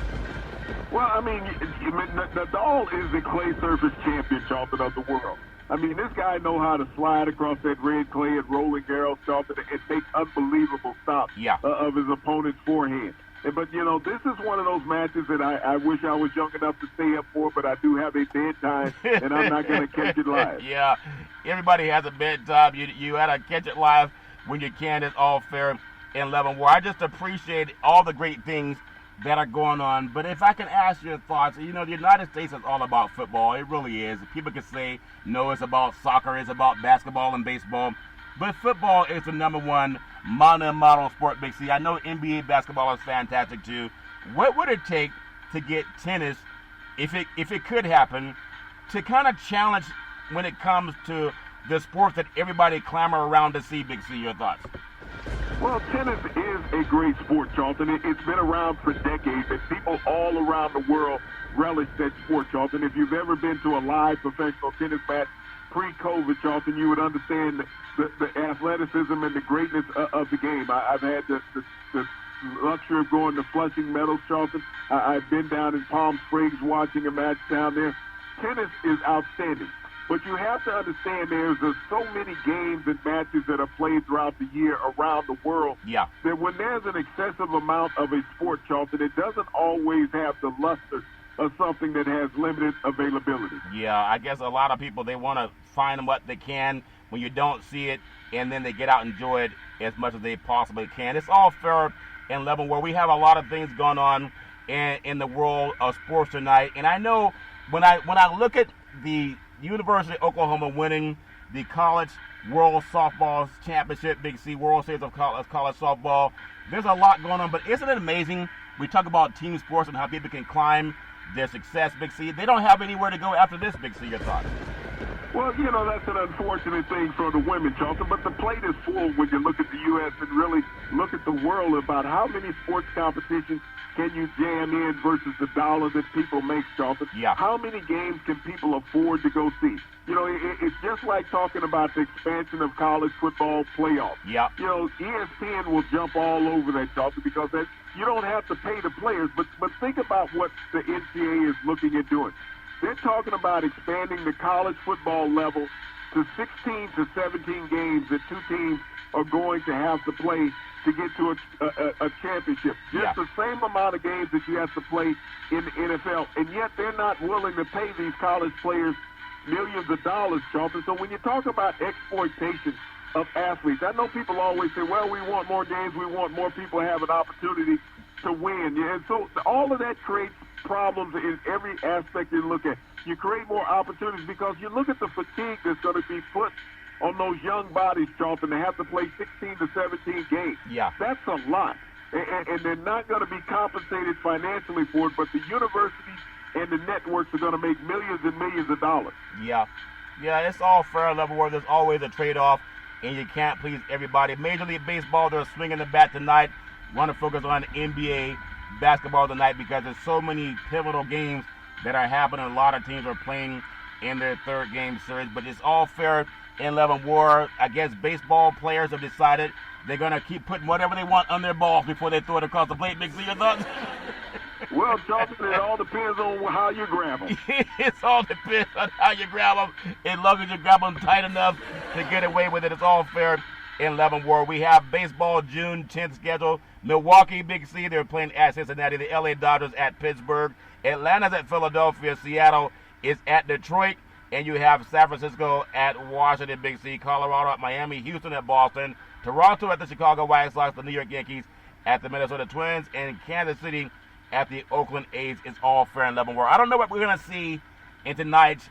Well, I mean, Nadal is the clay surface champion, Charlton, of the world. I mean, this guy knows how to slide across that red clay at Roland Garros, Charlton, and take unbelievable stops of his opponent's forehand. But, you know, this is one of those matches that I wish I was young enough to stay up for, but I do have a bedtime, and I'm not going to catch it live. Yeah, everybody has a bedtime. You got to catch it live when you can. It's all fair and level war. I just appreciate all the great things that are going on. But if I can ask your thoughts, you know, the United States is all about football. It really is. People can say, no, it's about soccer, it's about basketball and baseball. But football is the number one model sport, Big C. I know NBA basketball is fantastic too. What would it take to get tennis, if it could happen, to kind of challenge when it comes to the sport that everybody clamor around to see, Big C? Your thoughts? Well, tennis is a great sport, Charlton. It's been around for decades, and people all around the world relish that sport, Charlton. If you've ever been to a live professional tennis match pre-COVID, Charlton, you would understand the athleticism and the greatness of the game. I've had the luxury of going to Flushing Meadows, Charlton. I've been down in Palm Springs watching a match down there. Tennis is outstanding. But you have to understand there's so many games and matches that are played throughout the year around the world that when there's an excessive amount of a sport, Charlton, it doesn't always have the luster of something that has limited availability. Yeah, I guess a lot of people, they want to find what they can when you don't see it, and then they get out and enjoy it as much as they possibly can. It's all fair and level where we have a lot of things going on in the world of sports tonight. And I know when I look at the University of Oklahoma winning the College World Softball Championship, Big C, World Series of College Softball, there's a lot going on. But isn't it amazing? We talk about team sports and how people can climb their success, Big C. They don't have anywhere to go after this, Big C. Your thoughts? Well, you know, that's an unfortunate thing for the women, Charlton, but the plate is full when you look at the U.S. and really look at the world about how many sports competitions can you jam in versus the dollar that people make, Charlton? Yeah. How many games can people afford to go see? You know, it's just like talking about the expansion of college football playoffs. Yeah. You know, ESPN will jump all over that, Charlton, because you don't have to pay the players, but think about what the NCAA is looking at doing. They're talking about expanding the college football level to 16 to 17 games that two teams are going to have to play to get to a championship. Just the same amount of games that you have to play in the NFL, and yet they're not willing to pay these college players millions of dollars, Charlton. So when you talk about exploitation of athletes, I know people always say, well, we want more games, we want more people to have an opportunity to win. Yeah, and so all of that creates problems in every aspect you look at. You create more opportunities because you look at the fatigue that's going to be put on those young bodies, Charlton, to have to play 16 to 17 games. Yeah. That's a lot. and they're not going to be compensated financially for it, but the universities and the networks are going to make millions and millions of dollars. Yeah, it's all fair level where there's always a trade-off, and you can't please everybody. Major League Baseball, they're swinging the bat tonight. Want to focus on NBA basketball tonight because there's so many pivotal games that are happening. A lot of teams are playing in their third game series, but it's all fair in love and war. I guess baseball players have decided they're going to keep putting whatever they want on their balls before they throw it across the plate. Big C, your thoughts? Well, Charlton, it all depends on how you grab them. It all depends on how you grab them. As long as you grab them tight enough to get away with it, it's all fair in love and war. We have baseball June 10th scheduled. Milwaukee, Big C, they're playing at Cincinnati. The LA Dodgers at Pittsburgh. Atlanta's at Philadelphia. Seattle is at Detroit. And you have San Francisco at Washington, Big C. Colorado at Miami. Houston at Boston. Toronto at the Chicago White Sox. The New York Yankees at the Minnesota Twins. And Kansas City at the Oakland A's. It's all fair and level war. I don't know what we're going to see in tonight's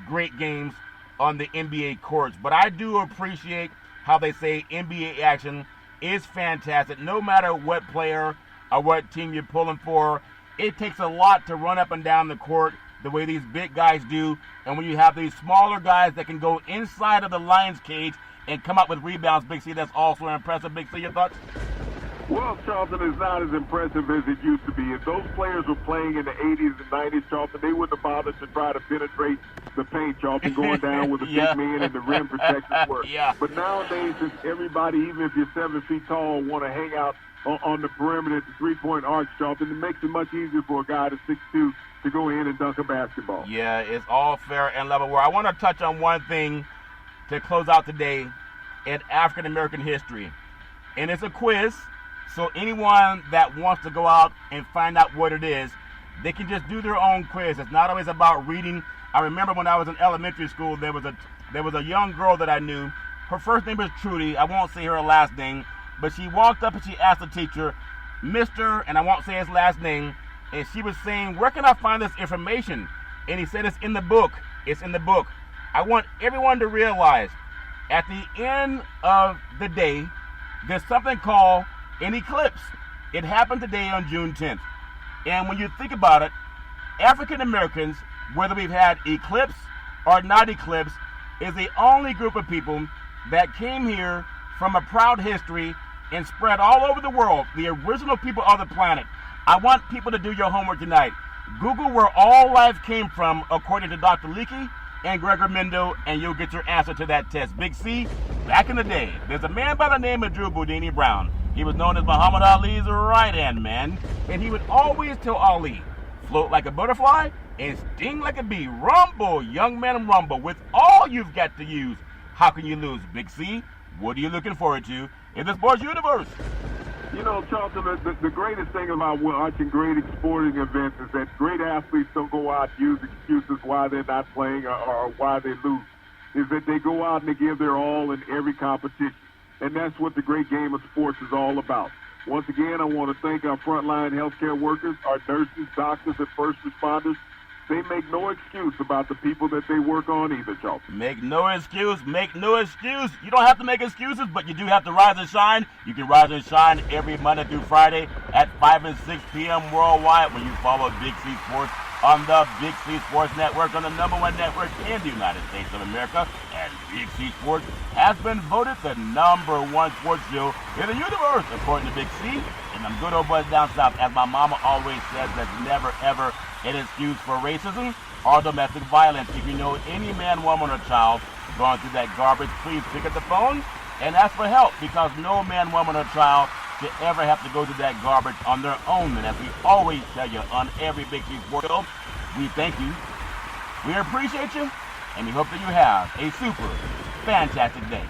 great games on the NBA courts, but I do appreciate how they say NBA action is fantastic. No matter what player or what team you're pulling for, it takes a lot to run up and down the court the way these big guys do. And when you have these smaller guys that can go inside of the lion's cage and come up with rebounds, Big C, that's also impressive. Big C, your thoughts? Well, Charlton, is not as impressive as it used to be. If those players were playing in the 80s and 90s, Charlton, they wouldn't have bothered to try to penetrate the paint, Charlton, going down with the big man and the rim protectors work. But nowadays, since everybody, even if you're 7 feet tall, want to hang out on the perimeter at the three-point arc, Charlton, it makes it much easier for a guy that's 6'2" to go in and dunk a basketball. Yeah, it's all fair and level. Where I want to touch on one thing to close out today in African-American history, and it's a quiz. So anyone that wants to go out and find out what it is, they can just do their own quiz. It's not always about reading. I remember when I was in elementary school, there was a young girl that I knew. Her first name was Trudy. I won't say her last name, but she walked up and she asked the teacher, Mr., and I won't say his last name, and she was saying, where can I find this information? And he said, it's in the book. It's in the book. I want everyone to realize at the end of the day, there's something called an eclipse. It happened today on June 10th. And when you think about it, African Americans, whether we've had eclipse or not eclipse, is the only group of people that came here from a proud history and spread all over the world, the original people of the planet. I want people to do your homework tonight. Google where all life came from according to Dr. Leakey and Gregor Mendo, and you'll get your answer to that test. Big C, back in the day, there's a man by the name of Drew Boudini Brown. He was known as Muhammad Ali's right-hand man, and he would always tell Ali, float like a butterfly and sting like a bee. Rumble, young man, rumble. With all you've got to use, how can you lose? Big C, what are you looking forward to in the sports universe? You know, Charlton, the greatest thing about watching great sporting events is that great athletes don't go out and use excuses why they're not playing or why they lose. Is that they go out and they give their all in every competition. And that's what the great game of sports is all about. Once again, I want to thank our frontline healthcare workers, our nurses, doctors, and first responders. They make no excuse about the people that they work on either, Charlton. Make no excuse. Make no excuse. You don't have to make excuses, but you do have to rise and shine. You can rise and shine every Monday through Friday at 5 and 6 p.m. worldwide when you follow Big C Sports on the Big C Sports Network, on the #1 network in the United States of America. And Big C Sports has been voted the #1 sports show in the universe, according to Big C. And them good old boys down south, as my mama always says, there's never, ever an excuse for racism or domestic violence. If you know any man, woman, or child going through that garbage, please pick up the phone and ask for help, because no man, woman, or child should ever have to go through that garbage on their own. And as we always tell you on every Big C Sports show, we thank you, we appreciate you, and we hope that you have a super fantastic day.